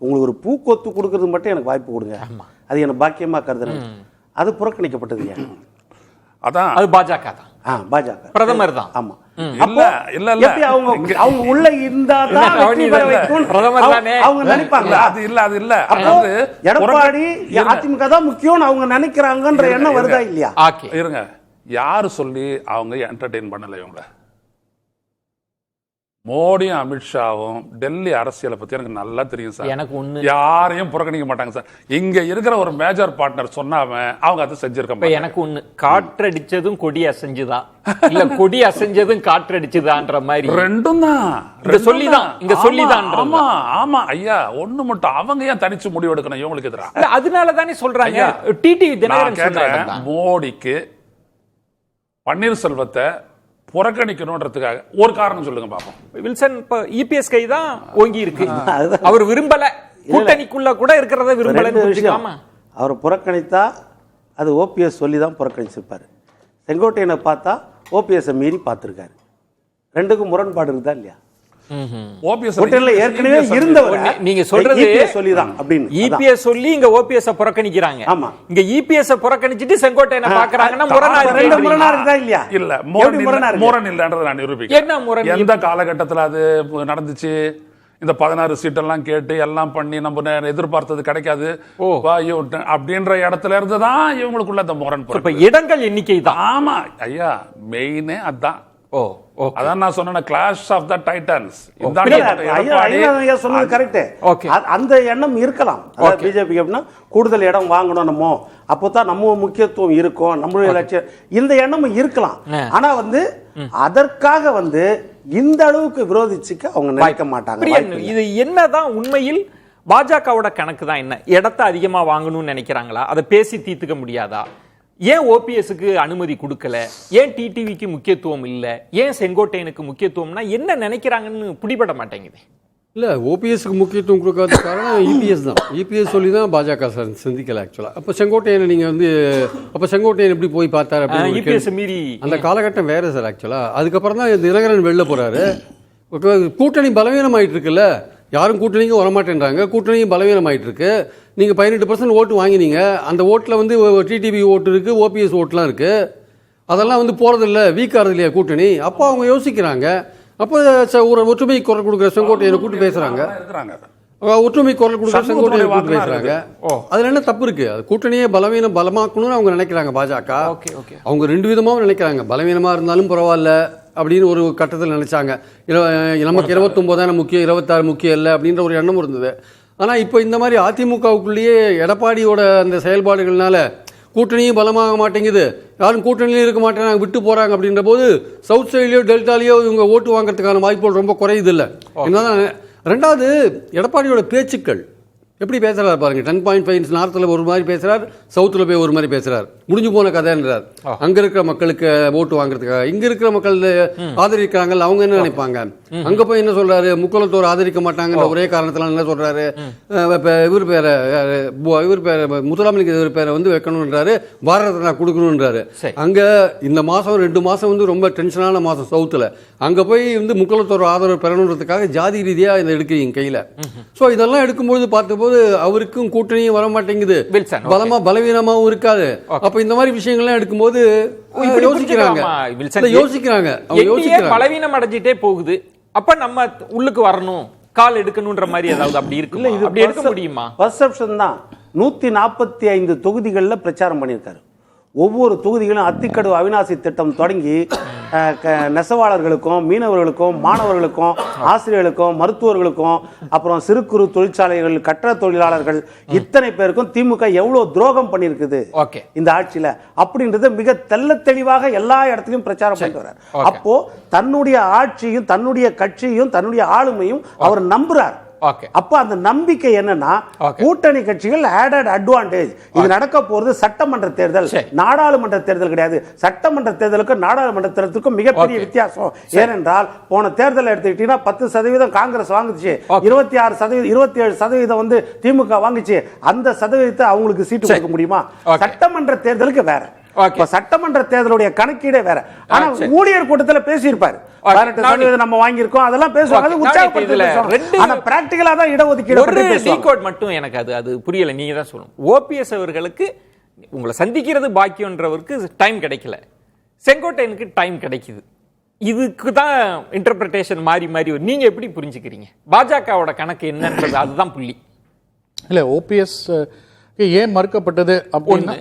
உங்களுக்கு ஒரு பூக்கொத்து கொடுக்கறது மட்டும் எனக்கு வாய்ப்பு கொடுங்க, அது எனக்கு பாக்கியமா கருதுறேன். அது புறக்கணிக்கப்பட்டது. அதான் அது பாஜக தான், பாஜக பிரதமர் தான். ஆமா, அவங்க உள்ள இருந்தா பிரதமர் தானே அவங்க நினைப்பாங்க. அது இல்ல, அது இல்ல, எடப்பாடி அதிமுக தான் முக்கியம் அவங்க நினைக்கிறாங்கன்ற எண்ணம் வருதா இல்லையா? இருங்க, யாரு சொல்லி அவங்க என்டர்டெயின் பண்ணல இவங்க? மோடியும் அமித்ஷாவும் டெல்லி அரசியலை பத்தி எனக்கு நல்லா தெரியும் சார். எனக்கு ஒண்ணு, யாரையும் புறக்கணிக்க மாட்டாங்க சார். இங்க இருக்கிற ஒரு மேஜர் பார்ட்னர் சொன்னாம அவங்க அதை செஞ்சிருக்க. எனக்கு ஒண்ணு, காற்றடிச்சதும் கொடி அசைஞ்சுதான், இல்ல கொடி அசைஞ்சதும் காற்றடிச்சுதான்ற மாதிரி ரெண்டும் தான் சொல்லிதான் இங்க சொல்லிதான். ஆமா ஆமா ஐயா, ஒண்ணு மட்டும் அவங்க ஏன் தனிச்சு முடிவு எடுக்கணும் இவங்களுக்கு எதிராக? அதனால தானே சொல்றாங்க. டிடிவி தினகரன் சொல்றாங்க மோடிக்கு பன்னீர்செல்வத்தை புறக்கணிக்கணும்ன்றதுக்காக ஒரு காரணம் சொல்லுங்க பாப்போம். வில்சன் இபிஎஸ் கை தான் ஓங்கி இருக்கு, அவர் விரும்பல, கூட்டணிக்குள்ள கூட இருக்கிறத விரும்பல. அவர் புறக்கணித்தா அது ஓபிஎஸ் சொல்லி தான் புறக்கணிச்சிருப்பாரு. செங்கோட்டையனை பார்த்தா ஓபிஎஸ் மீறி பார்த்துருக்காரு. ரெண்டுக்கும் முரண்பாடு இருக்குதா இல்லையா? ஓபிஎஸ் கூட்டணியில ஏற்கனவே இருந்தவர் நீங்க சொல்றது சொல்லிதான் அப்படின்னு இபிஎஸ் சொல்லி இங்க ஓபிஎஸ் புறக்கணிக்கிறாங்க. ஆமா. இங்க இபிஎஸ் புறக்கணிச்சிட்டு செங்கோட்டையனை பாக்குறாங்கன்னா முரணா இருக்குதா இல்லையா? இல்ல முரண் இல்லன்றதை நான் நிரூபிக்கிறேன். என்ன முரண்? எந்த காலகட்டத்தில் அது நடந்துச்சு? இந்த 16 சீட்டெல்லாம் கேட்டு எல்லாம் பண்ணி நம்ம எதிர்பார்த்தது கிடைக்காது அப்படின்ற இடத்துல இருந்துதான் இவங்களுக்குள்ள இந்த முரண். இப்ப இடங்கள் எண்ணிக்கை தான். ஆமா ஐயா, மெயினே அதான். அதான் நான் சொன்ன கிளாஷ் ஆஃப் த டைட்டன்ஸ். சொன்னது கரெக்ட். அந்த எண்ணம் இருக்கலாம். பிஜேபி அப்படின்னா கூடுதல் இடம் வாங்கணும், நம்ம அப்போதான் நம்ம முக்கியத்துவம் இருக்கும், நம்மளுடைய லட்சியம், இந்த எண்ணமும் இருக்கலாம். ஆனா அதற்காக இந்த அளவுக்கு விரோதிச்சுக்க அவங்க நினைக்க மாட்டாங்க. இது என்னதான் உண்மையில் பாஜகவோட கணக்கு தான் என்ன? இடத்தை அதிகமா வாங்கணும்னு நினைக்கிறாங்களா? அதை பேசி தீர்த்துக்க முடியாதா? ஏன் ஓபிஎஸ்க்கு அனுமதி கொடுக்கல? ஏன் டிடிவிக்கு முக்கியத்துவம் இல்ல? ஏன் செங்கோட்டையனுக்கு முக்கியத்துவம்னா என்ன நினைக்கிறாங்கன்னு பிடிபட மாட்டேங்குது. இல்லை, ஓபிஎஸ்க்கு முக்கியத்துவம் கொடுக்காத காரணம் இபிஎஸ் தான். இபிஎஸ் சொல்லி தான் பாஜக சிந்திக்கல ஆக்சுவலாக. அப்போ செங்கோட்டையனை நீங்கள் அப்போ செங்கோட்டையன் எப்படி போய் பார்த்தாரு அப்படின்னு இபிஎஸ் மீறி அந்த காலகட்டம் வேறு சார் ஆக்சுவலாக. அதுக்கப்புறம் தான் தினகரன் வெளில போகிறாரு. கூட்டணி பலவீனம் ஆகிட்டு இருக்குல்ல, யாரும் கூட்டணிக்கும் வரமாட்டேன்றாங்க, கூட்டணியும் பலவீனம் ஆகிட்டு இருக்கு. நீங்கள் 18% ஓட்டு வாங்கினீங்க, அந்த ஓட்டில் டிடிவி ஓட்டு இருக்குது, ஓபிஎஸ் ஓட்டுலாம் இருக்குது, அதெல்லாம் போகிறதில்ல, வீக்காகிறது இல்லையா கூட்டணி? அப்போ அவங்க யோசிக்கிறாங்க. அப்போ ஒரு ஒற்றுமை குரல் கொடுக்குற செங்கோட்டையனை கூட்டு பேசுகிறாங்க, ஒற்றுமை குரல் கொடுக்குற செங்கோட்டையனை கூட்டு பேசுகிறாங்க. அதில் என்ன தப்பு இருக்குது? அது கூட்டணியை பலமாக்கணும்னு அவங்க நினைக்கிறாங்க பாஜக. அவங்க 2 விதமாகவும் நினைக்கிறாங்க. பலவீனமாக இருந்தாலும் பரவாயில்ல அப்படின்னு ஒரு கட்டத்தில் நினைச்சாங்க. நமக்கு 29 தானே முக்கியம், 26 முக்கியம் இல்லை அப்படின்ற ஒரு எண்ணம் இருந்தது. ஆனால் இப்போ இந்த மாதிரி அதிமுகவுக்குள்ளேயே எடப்பாடியோட அந்த செயல்பாடுகள்னால கூட்டணியும் பலமாக மாட்டேங்குது, யாரும் கூட்டணியிலும் இருக்க மாட்டேங்கிறாங்க, விட்டு போகிறாங்க. அப்படின்ற போது சவுத் சைட்லேயோ டெல்டாலேயோ இவங்க ஓட்டு வாங்குறதுக்கான வாய்ப்புகள் ரொம்ப குறையுது இல்லை. என்னதான். ரெண்டாவது, எடப்பாடியோட பேச்சுக்கள் எப்படி பேசுறாரு பாருங்க. 10.5 நார்த்தில் ஒரு மாதிரி பேசுறார், சவுத்தில் போய் ஒரு மாதிரி பேசுறார். முடிஞ்சு போன கதைன்றார். அங்க இருக்கிற மக்களுக்கு ஓட்டு வாங்குறதுக்காக. இங்க இருக்கிற மக்கள் ஆதரிக்கிறாங்கல்ல, அவங்க என்ன நினைப்பாங்க? அங்க போய் என்ன சொல்றாரு? முக்குளத்தோர் ஆதரிக்க மாட்டாங்கன்ற ஒரே காரணத்துல என்ன சொல்றாரு? இவர் பேரை முத்துராமலிங்க பேரை வைக்கணும்ன்றாரு, பாரத ரத்னா கொடுக்கணும்ன்றாரு. அங்க இந்த மாசம் 2 மாசம் ரொம்ப டென்ஷனான மாசம் சவுத்துல. அங்க போய் முக்குளத்தோர் ஆதரவு பெறணுன்றதுக்காக ஜாதி ரீதியா இதை எடுக்கிறீங்க கையில. சோ இதெல்லாம் எடுக்கும்போது பார்த்தபோது அவருக்கும் கூட்டணியும் வர மாட்டேங்குது, பலவீனமாவும் இருக்காது. அப்ப இந்த மாதிரி விஷயங்கள்லாம் எடுக்கும்போது யோசிக்கிறாங்க. பலவீனம் அடைஞ்சிட்டே போகுது. அப்ப நம்ம உள்ளுக்கு வரணும், கால் எடுக்கணும்ன்ற மாதிரி ஏதாவது அப்படி இருக்கு? அப்படி எடுக்க முடியுமா? பர்செப்ஷன் தான். 145 தொகுதிகளில் பிரச்சாரம் பண்ணியிருக்காரு. ஒவ்வொரு தொகுதிகளும் அத்திக்கடவு அவிநாசி திட்டம் தொடங்கி நெசவாளர்களுக்கும், மீனவர்களுக்கும், மாணவர்களுக்கும், ஆசிரியர்களுக்கும், மருத்துவர்களுக்கும், அப்புறம் சிறு குறு தொழிற்சாலைகள், கட்டட தொழிலாளர்கள், இத்தனை பேருக்கும் திமுக எவ்வளவு துரோகம் பண்ணியிருக்குது இந்த ஆட்சியில அப்படின்றது மிக தெள்ள தெளிவாக எல்லா இடத்துலையும் பிரச்சாரம் பண்ணிட்டு வர்றார். அப்போ தன்னுடைய ஆட்சியும், தன்னுடைய கட்சியும், தன்னுடைய ஆளுமையும் அவர் நம்புறார். அப்ப அந்த நம்பிக்கை என்னன்னா, கூட்டணி கட்சிகள் ஆடட் அட்வான்டேஜ். இது நடக்க போறது சட்டமன்ற தேர்தல், நாடாளுமன்ற தேர்தல் கிடையாது. சட்டமன்ற தேர்தலுக்கு நாடாளுமன்ற தேர்தலுக்கும் மிகப்பெரிய வித்தியாசம். ஏனென்றால் போன தேர்தல் எடுத்துக்கிட்டீங்கன்னா 10% காங்கிரஸ் வாங்குச்சு, 26%, 27% திமுக வாங்குச்சு. அந்த சதவீதத்தை அவங்களுக்கு சீட்டு கொடுக்க முடியுமா? சட்டமன்ற தேர்தலுக்கு வேற, சட்டமன்ற தேர்தலுடைய கணக்கீடே வேற. ஆனா ஊழியர் கூட்டத்தில் பேசியிருப்பாரு, நம்ம வாங்கியிருக்கோம், அதெல்லாம் பேசுவாங்க. மட்டும் எனக்கு அது புரியல. நீங்க தான் சொல்லணும். ஓபிஎஸ் அவர்களுக்கு உங்களை சந்திக்கிறது பாக்கியன்றவருக்கு டைம் கிடைக்கல, செங்கோட்டையனுக்கு டைம் கிடைக்குது. இதுக்கு தான் இன்டர்பிரேஷன் மாறி மாறி. நீங்க எப்படி புரிஞ்சுக்கிறீங்க? பாஜகவோட கணக்கு என்னன்றது அதுதான் புள்ளி. இல்ல, ஓபிஎஸ் ஏன் மறுக்கப்பட்டது அப்படின்னா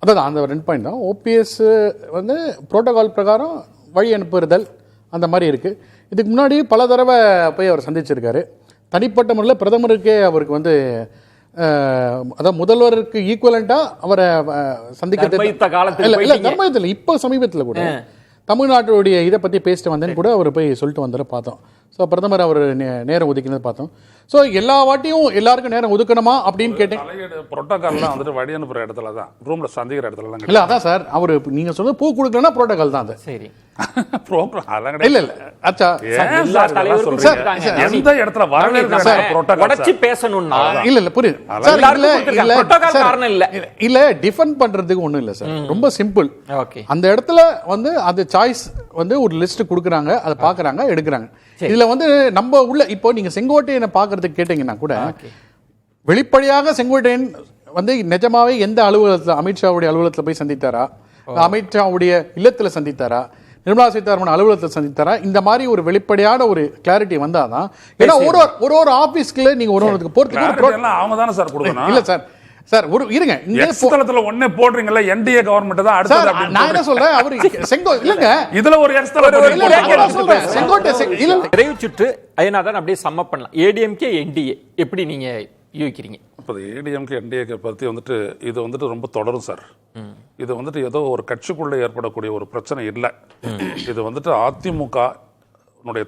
அதான் அந்த 2 பாயிண்ட் தான். ஓபிஎஸ் புரோட்டோகால் பிரகாரம் வழி அனுப்புதல் அந்த மாதிரி இருக்கு. இதுக்கு முன்னாடி பல தடவை போய் அவர் சந்திச்சிருக்காரு. தனிப்பட்ட முறையில் பிரதமருக்கே அவருக்கு அதாவது முதல்வருக்கு ஈக்குவலண்டா அவரை சந்திக்க இப்போ சமீபத்தில் கூட தமிழ்நாட்டுடைய இதை பற்றி பேசிட்டு வந்தேன்னு கூட அவர் போய் சொல்லிட்டு வந்தார பார்த்தோம். ஸோ பிரதமர் அவர் நேரம் ஒதுக்கினது பார்த்தோம். ஸோ எல்லா வாட்டியும் எல்லாருக்கும் நேரம் ஒதுக்கணுமா அப்படின்னு கேட்டேன். புரோட்டோகால்லாம் வழி அனுப்புற இடத்துல தான், ரூம்ல சந்திக்கிற இடத்துல இல்லை. அதான் சார், அவர் நீங்க சொல்றது பூ கொடுக்கலன்னா புரோட்டோகால் தான் அது. சரி, program அதெல்லாம் இல்ல கிடையாது. இல்ல அச்சா ஏன் எல்லா சார் இதெல்லாம் தலைவருக்கும் சொல்றீங்க? இருக்காங்க. எந்த இடத்துல வரவேற்கிற protocol உடைச்சு சார்? பேசணும்னா இல்ல புரியுது அதான் சார், எல்லாருக்கும் இல்ல கொடுத்திருக்காங்க. இல்ல protocol சார், காரணம் இல்ல. இல்ல டிஃபெண்ட் பண்றதுக்கு ஒண்ணும் இல்ல சார், ரொம்ப சிம்பிள். ஓகே. அந்த இடத்துல வந்து அந்த சாய்ஸ் வந்து ஒரு லிஸ்ட் கொடுக்குறாங்க, அதை பாக்குறாங்க, எடுக்கிறாங்க. இதுல வந்து நம்ம உள்ள இப்போ நீங்க செங்கோட்டையனை பாக்குறதுக்கு கேட்டீங்கன்னா கூட வெளிப்படையாக செங்கோட்டையன் வந்து நிஜமாவே எந்த அலுவலகத்துல, அமித்ஷாவுடைய அலுவலகத்துல போய் சந்தித்தாரா, அமித்ஷாவுடைய இல்லத்துல சந்தித்தாரா, நிர்மலா சீதாராமன் அலுவலகத்தில் சந்தித்தாரா, இந்த மாதிரி ஒரு வெளிப்படையான ஒரு கிளாரிட்டி வந்தாதான். ஏன்னா ஒரு ஆபீஸ்க்குள்ள நீங்க ஒரு போறதுக்கு Clarity எல்லாம் அவங்க தானே சார் கொடுக்கணும். இல்ல சார் சார் ஒரு இருங்க இங்கே X தளத்துல ஒண்ணே போடுறீங்கல்ல, NDA கவர்மெண்ட் தான் சார் அடுத்தது நான் என்ன சொல்றேன், அவரு செங்கோ இல்லங்க இதுல ஒரு X தளம் இல்ல, போடுறீங்க. இல்ல, நான் சொல்றேன், செங்கோட்டை இல்ல நிறைவு சுற்று ஐயனாதான் அப்படியே சம்மப் பண்ணலாம். ஏடிஎம்கே என்டிஏ எப்படி நீங்க யூகிக்கிறீங்க? இப்போ ஏடிஎம்கே என்டிஏ பற்றி வந்துட்டு இது வந்துட்டு ரொம்ப தொடரும் சார். இது வந்துட்டு ஏதோ ஒரு கட்சிக்குள்ளே ஏற்படக்கூடிய ஒரு பிரச்சனை இல்லை. இது வந்துட்டு அதிமுக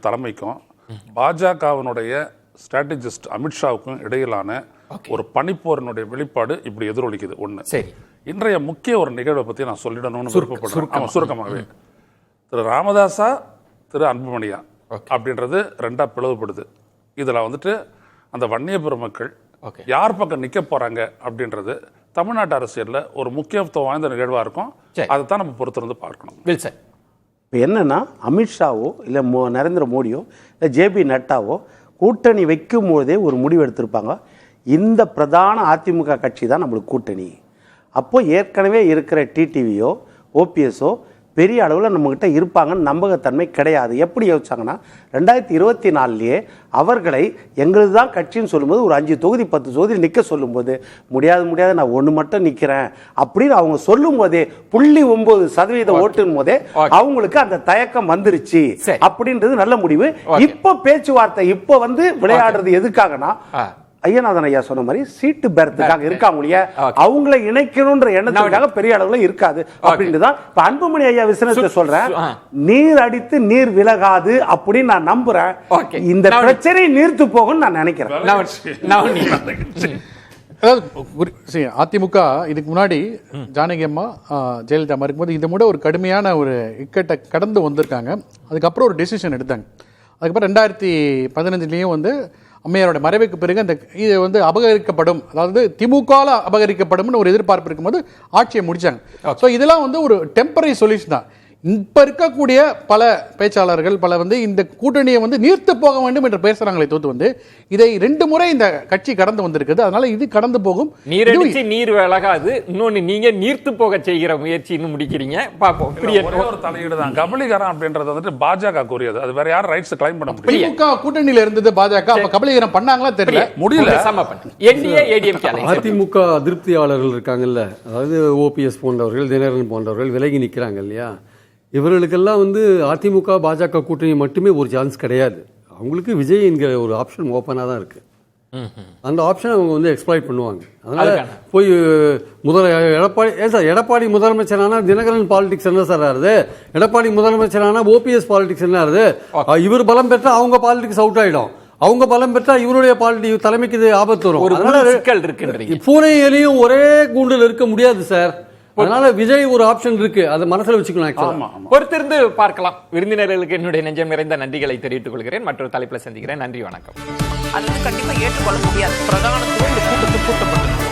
தலைமைக்கும் பாஜகவினுடைய ஸ்ட்ராட்டஜிஸ்ட் அமித்ஷாவுக்கும் இடையிலான ஒரு பனிப்போரினுடைய வெளிப்பாடு இப்படி எதிரொலிக்குது. ஒண்ணு. சரி, இன்றைய முக்கிய ஒரு நிகழ்வை பத்தி நான் சொல்லிடணும்னு விருப்பப்படுறேன். சுருக்கமாகவே திரு ராமதாசா திரு அன்புமணியா அப்படின்றது ரெண்டா பிளவுபடுது. இதுல வந்துட்டு அந்த வன்னிய பெருமக்கள் யார் பக்கம் நிக்க போறாங்க அப்படின்றது தமிழ்நாட்டு அரசியல்ல ஒரு முக்கியத்துவம் வாய்ந்த நிகழ்வா இருக்கும். அதைத்தான் நம்ம பொறுத்திருந்து பார்க்கணும். இப்போ என்னன்னா அமித்ஷாவோ இல்லை நரேந்திர மோடியோ இல்லை ஜேபி நட்டாவோ கூட்டணி வைக்கும் போதே ஒரு முடிவு எடுத்திருப்பாங்க, இந்த பிரதான அதிமுக கட்சி தான் நம்மளுக்கு கூட்டணி. அப்போ ஏற்கனவே இருக்கிற டிடிவியோ ஓபிஎஸ்ஓ பெரிய அளவில் நம்மகிட்ட இருப்பாங்கன்னு நம்பகத்தன்மை கிடையாது. எப்படி யோசிச்சாங்கன்னா 2024 அவர்களை எங்களது தான் கட்சின்னு சொல்லும்போது ஒரு 5 தொகுதி 10 தொகுதி நிற்க சொல்லும்போது முடியாது நான் ஒன்று மட்டும் நிற்கிறேன் அப்படின்னு அவங்க சொல்லும் போதே 0.9% ஓட்டுன்னு போதே அவங்களுக்கு அந்த தயக்கம் வந்துருச்சு. அப்படின்றது நல்ல முடிவு. இப்போ பேச்சுவார்த்தை இப்போ வந்து விளையாடுறது எதுக்காகனா ஐயநாதன் ஐயா சொன்ன மாதிரி சீட்டு பேரத்துக்காக இருக்காங்க, அவங்களை இணைக்கணும்ன்ற எண்ணத்துக்காக பெரிய அளவுல இருக்காது அப்படின்னு தான் இப்ப அன்புமணி ஐயா விசனத்தை சொல்றேன். நீர் அடித்து நீர் விலகாது அப்படின்னு நான் நம்புறேன். இந்த பிரச்சனை நீர்த்து போகும் நான் நினைக்கிறேன். அதிமுக இதுக்கு முன்னாடி ஜானகி அம்மா ஜெயலலிதா அம்மா இருக்கும்போது இது கூட ஒரு கடுமையான ஒரு இக்கட்டை கடந்து வந்திருக்காங்க. அதுக்கப்புறம் ஒரு டெசிஷன் எடுத்தாங்க. அதுக்கப்புறம் 2015 வந்து அம்மையாரோட மறைவுக்கு பிறகு அந்த இது வந்து அபகரிக்கப்படும், அதாவது திமுகவில் அபகரிக்கப்படும் ஒரு எதிர்பார்ப்பு இருக்கும்போது ஆட்சியை முடிச்சாங்க. ஸோ இதெல்லாம் வந்து ஒரு டெம்பரரி சொல்யூஷன் தான். இப்ப இருக்கக்கூடிய பல பேச்சாளர்கள் பல வந்து இந்த கூட்டணியை வந்து நீர்த்து போக வேண்டும் என்று பேசுறாங்களே தோத்து வந்து இதை 2 முறை இந்த கட்சி கடந்து வந்திருக்குது. அதனால இது கடந்து போகும். நீரடிச்சு நீர் விலகாது. இன்னொன்னு நீங்க நீர்த்து போக செய்கிற முயற்சி இன்னும் முடிக்கிறீங்க. பாப்போம். ஒரு தலையீடு தான் கபலீகரம் அப்படின்றது வந்துட்டு பாஜக கூறியது. அது வேற யாரும் ரைட்ஸ் கிளைம் பண்ண முடியாது. திமுக கூட்டணியில இருந்தது பாஜக, அப்ப கபலீகரம் பண்ணாங்களா தெரியல, முடியல. அதிமுக அதிருப்தியாளர்கள் இருக்காங்கல்ல, அதாவது ஓபிஎஸ் போன்றவர்கள், தினகரன் போன்றவர்கள் விலகி நிற்கிறாங்க இல்லையா, இவர்களுக்கெல்லாம் வந்து அதிமுக பாஜக கூட்டணி மட்டுமே ஒரு சான்ஸ் கிடையாது. அவங்களுக்கு விஜய் என்கிற ஒரு ஆப்ஷன் ஓப்பனாக தான் இருக்கு. அந்த ஆப்ஷனை அவங்க வந்து எக்ஸ்ப்ளாய்ட் பண்ணுவாங்க. அதனால போய் எடப்பாடி முதலமைச்சரானா தினகரன் பாலிடிக்ஸ் என்ன சார் ஆகுது, எடப்பாடி முதலமைச்சரானா ஓபிஎஸ் பாலிடிக்ஸ் என்ன ஆகுது, இவர் பலம் பெற்றா அவங்க பாலிடிக்ஸ் அவுட் ஆயிடும், அவங்க பலம் பெற்றா இவருடைய தலைமைக்கு இது ஆபத்து வரும். பூனை எலியும் ஒரே கூண்டில் இருக்க முடியாது சார். அதனால விஜய் ஒரு ஆப்ஷன் இருக்கு, அதை மனசுல வச்சுக்கலாம். பொறுத்திருந்து பார்க்கலாம். விருந்தினர்களுக்கு என்னுடைய நெஞ்சம் நிறைந்த நன்றிகளை தெரிவித்துக் கொள்கிறேன். மற்றொரு தலைப்புல சந்திக்கிறேன். நன்றி, வணக்கம். அது கண்டிப்பா ஏற்றுக்கொள்ள முடியாது. பிரதான கூட்டத்தில் கூட்டப்பட்டது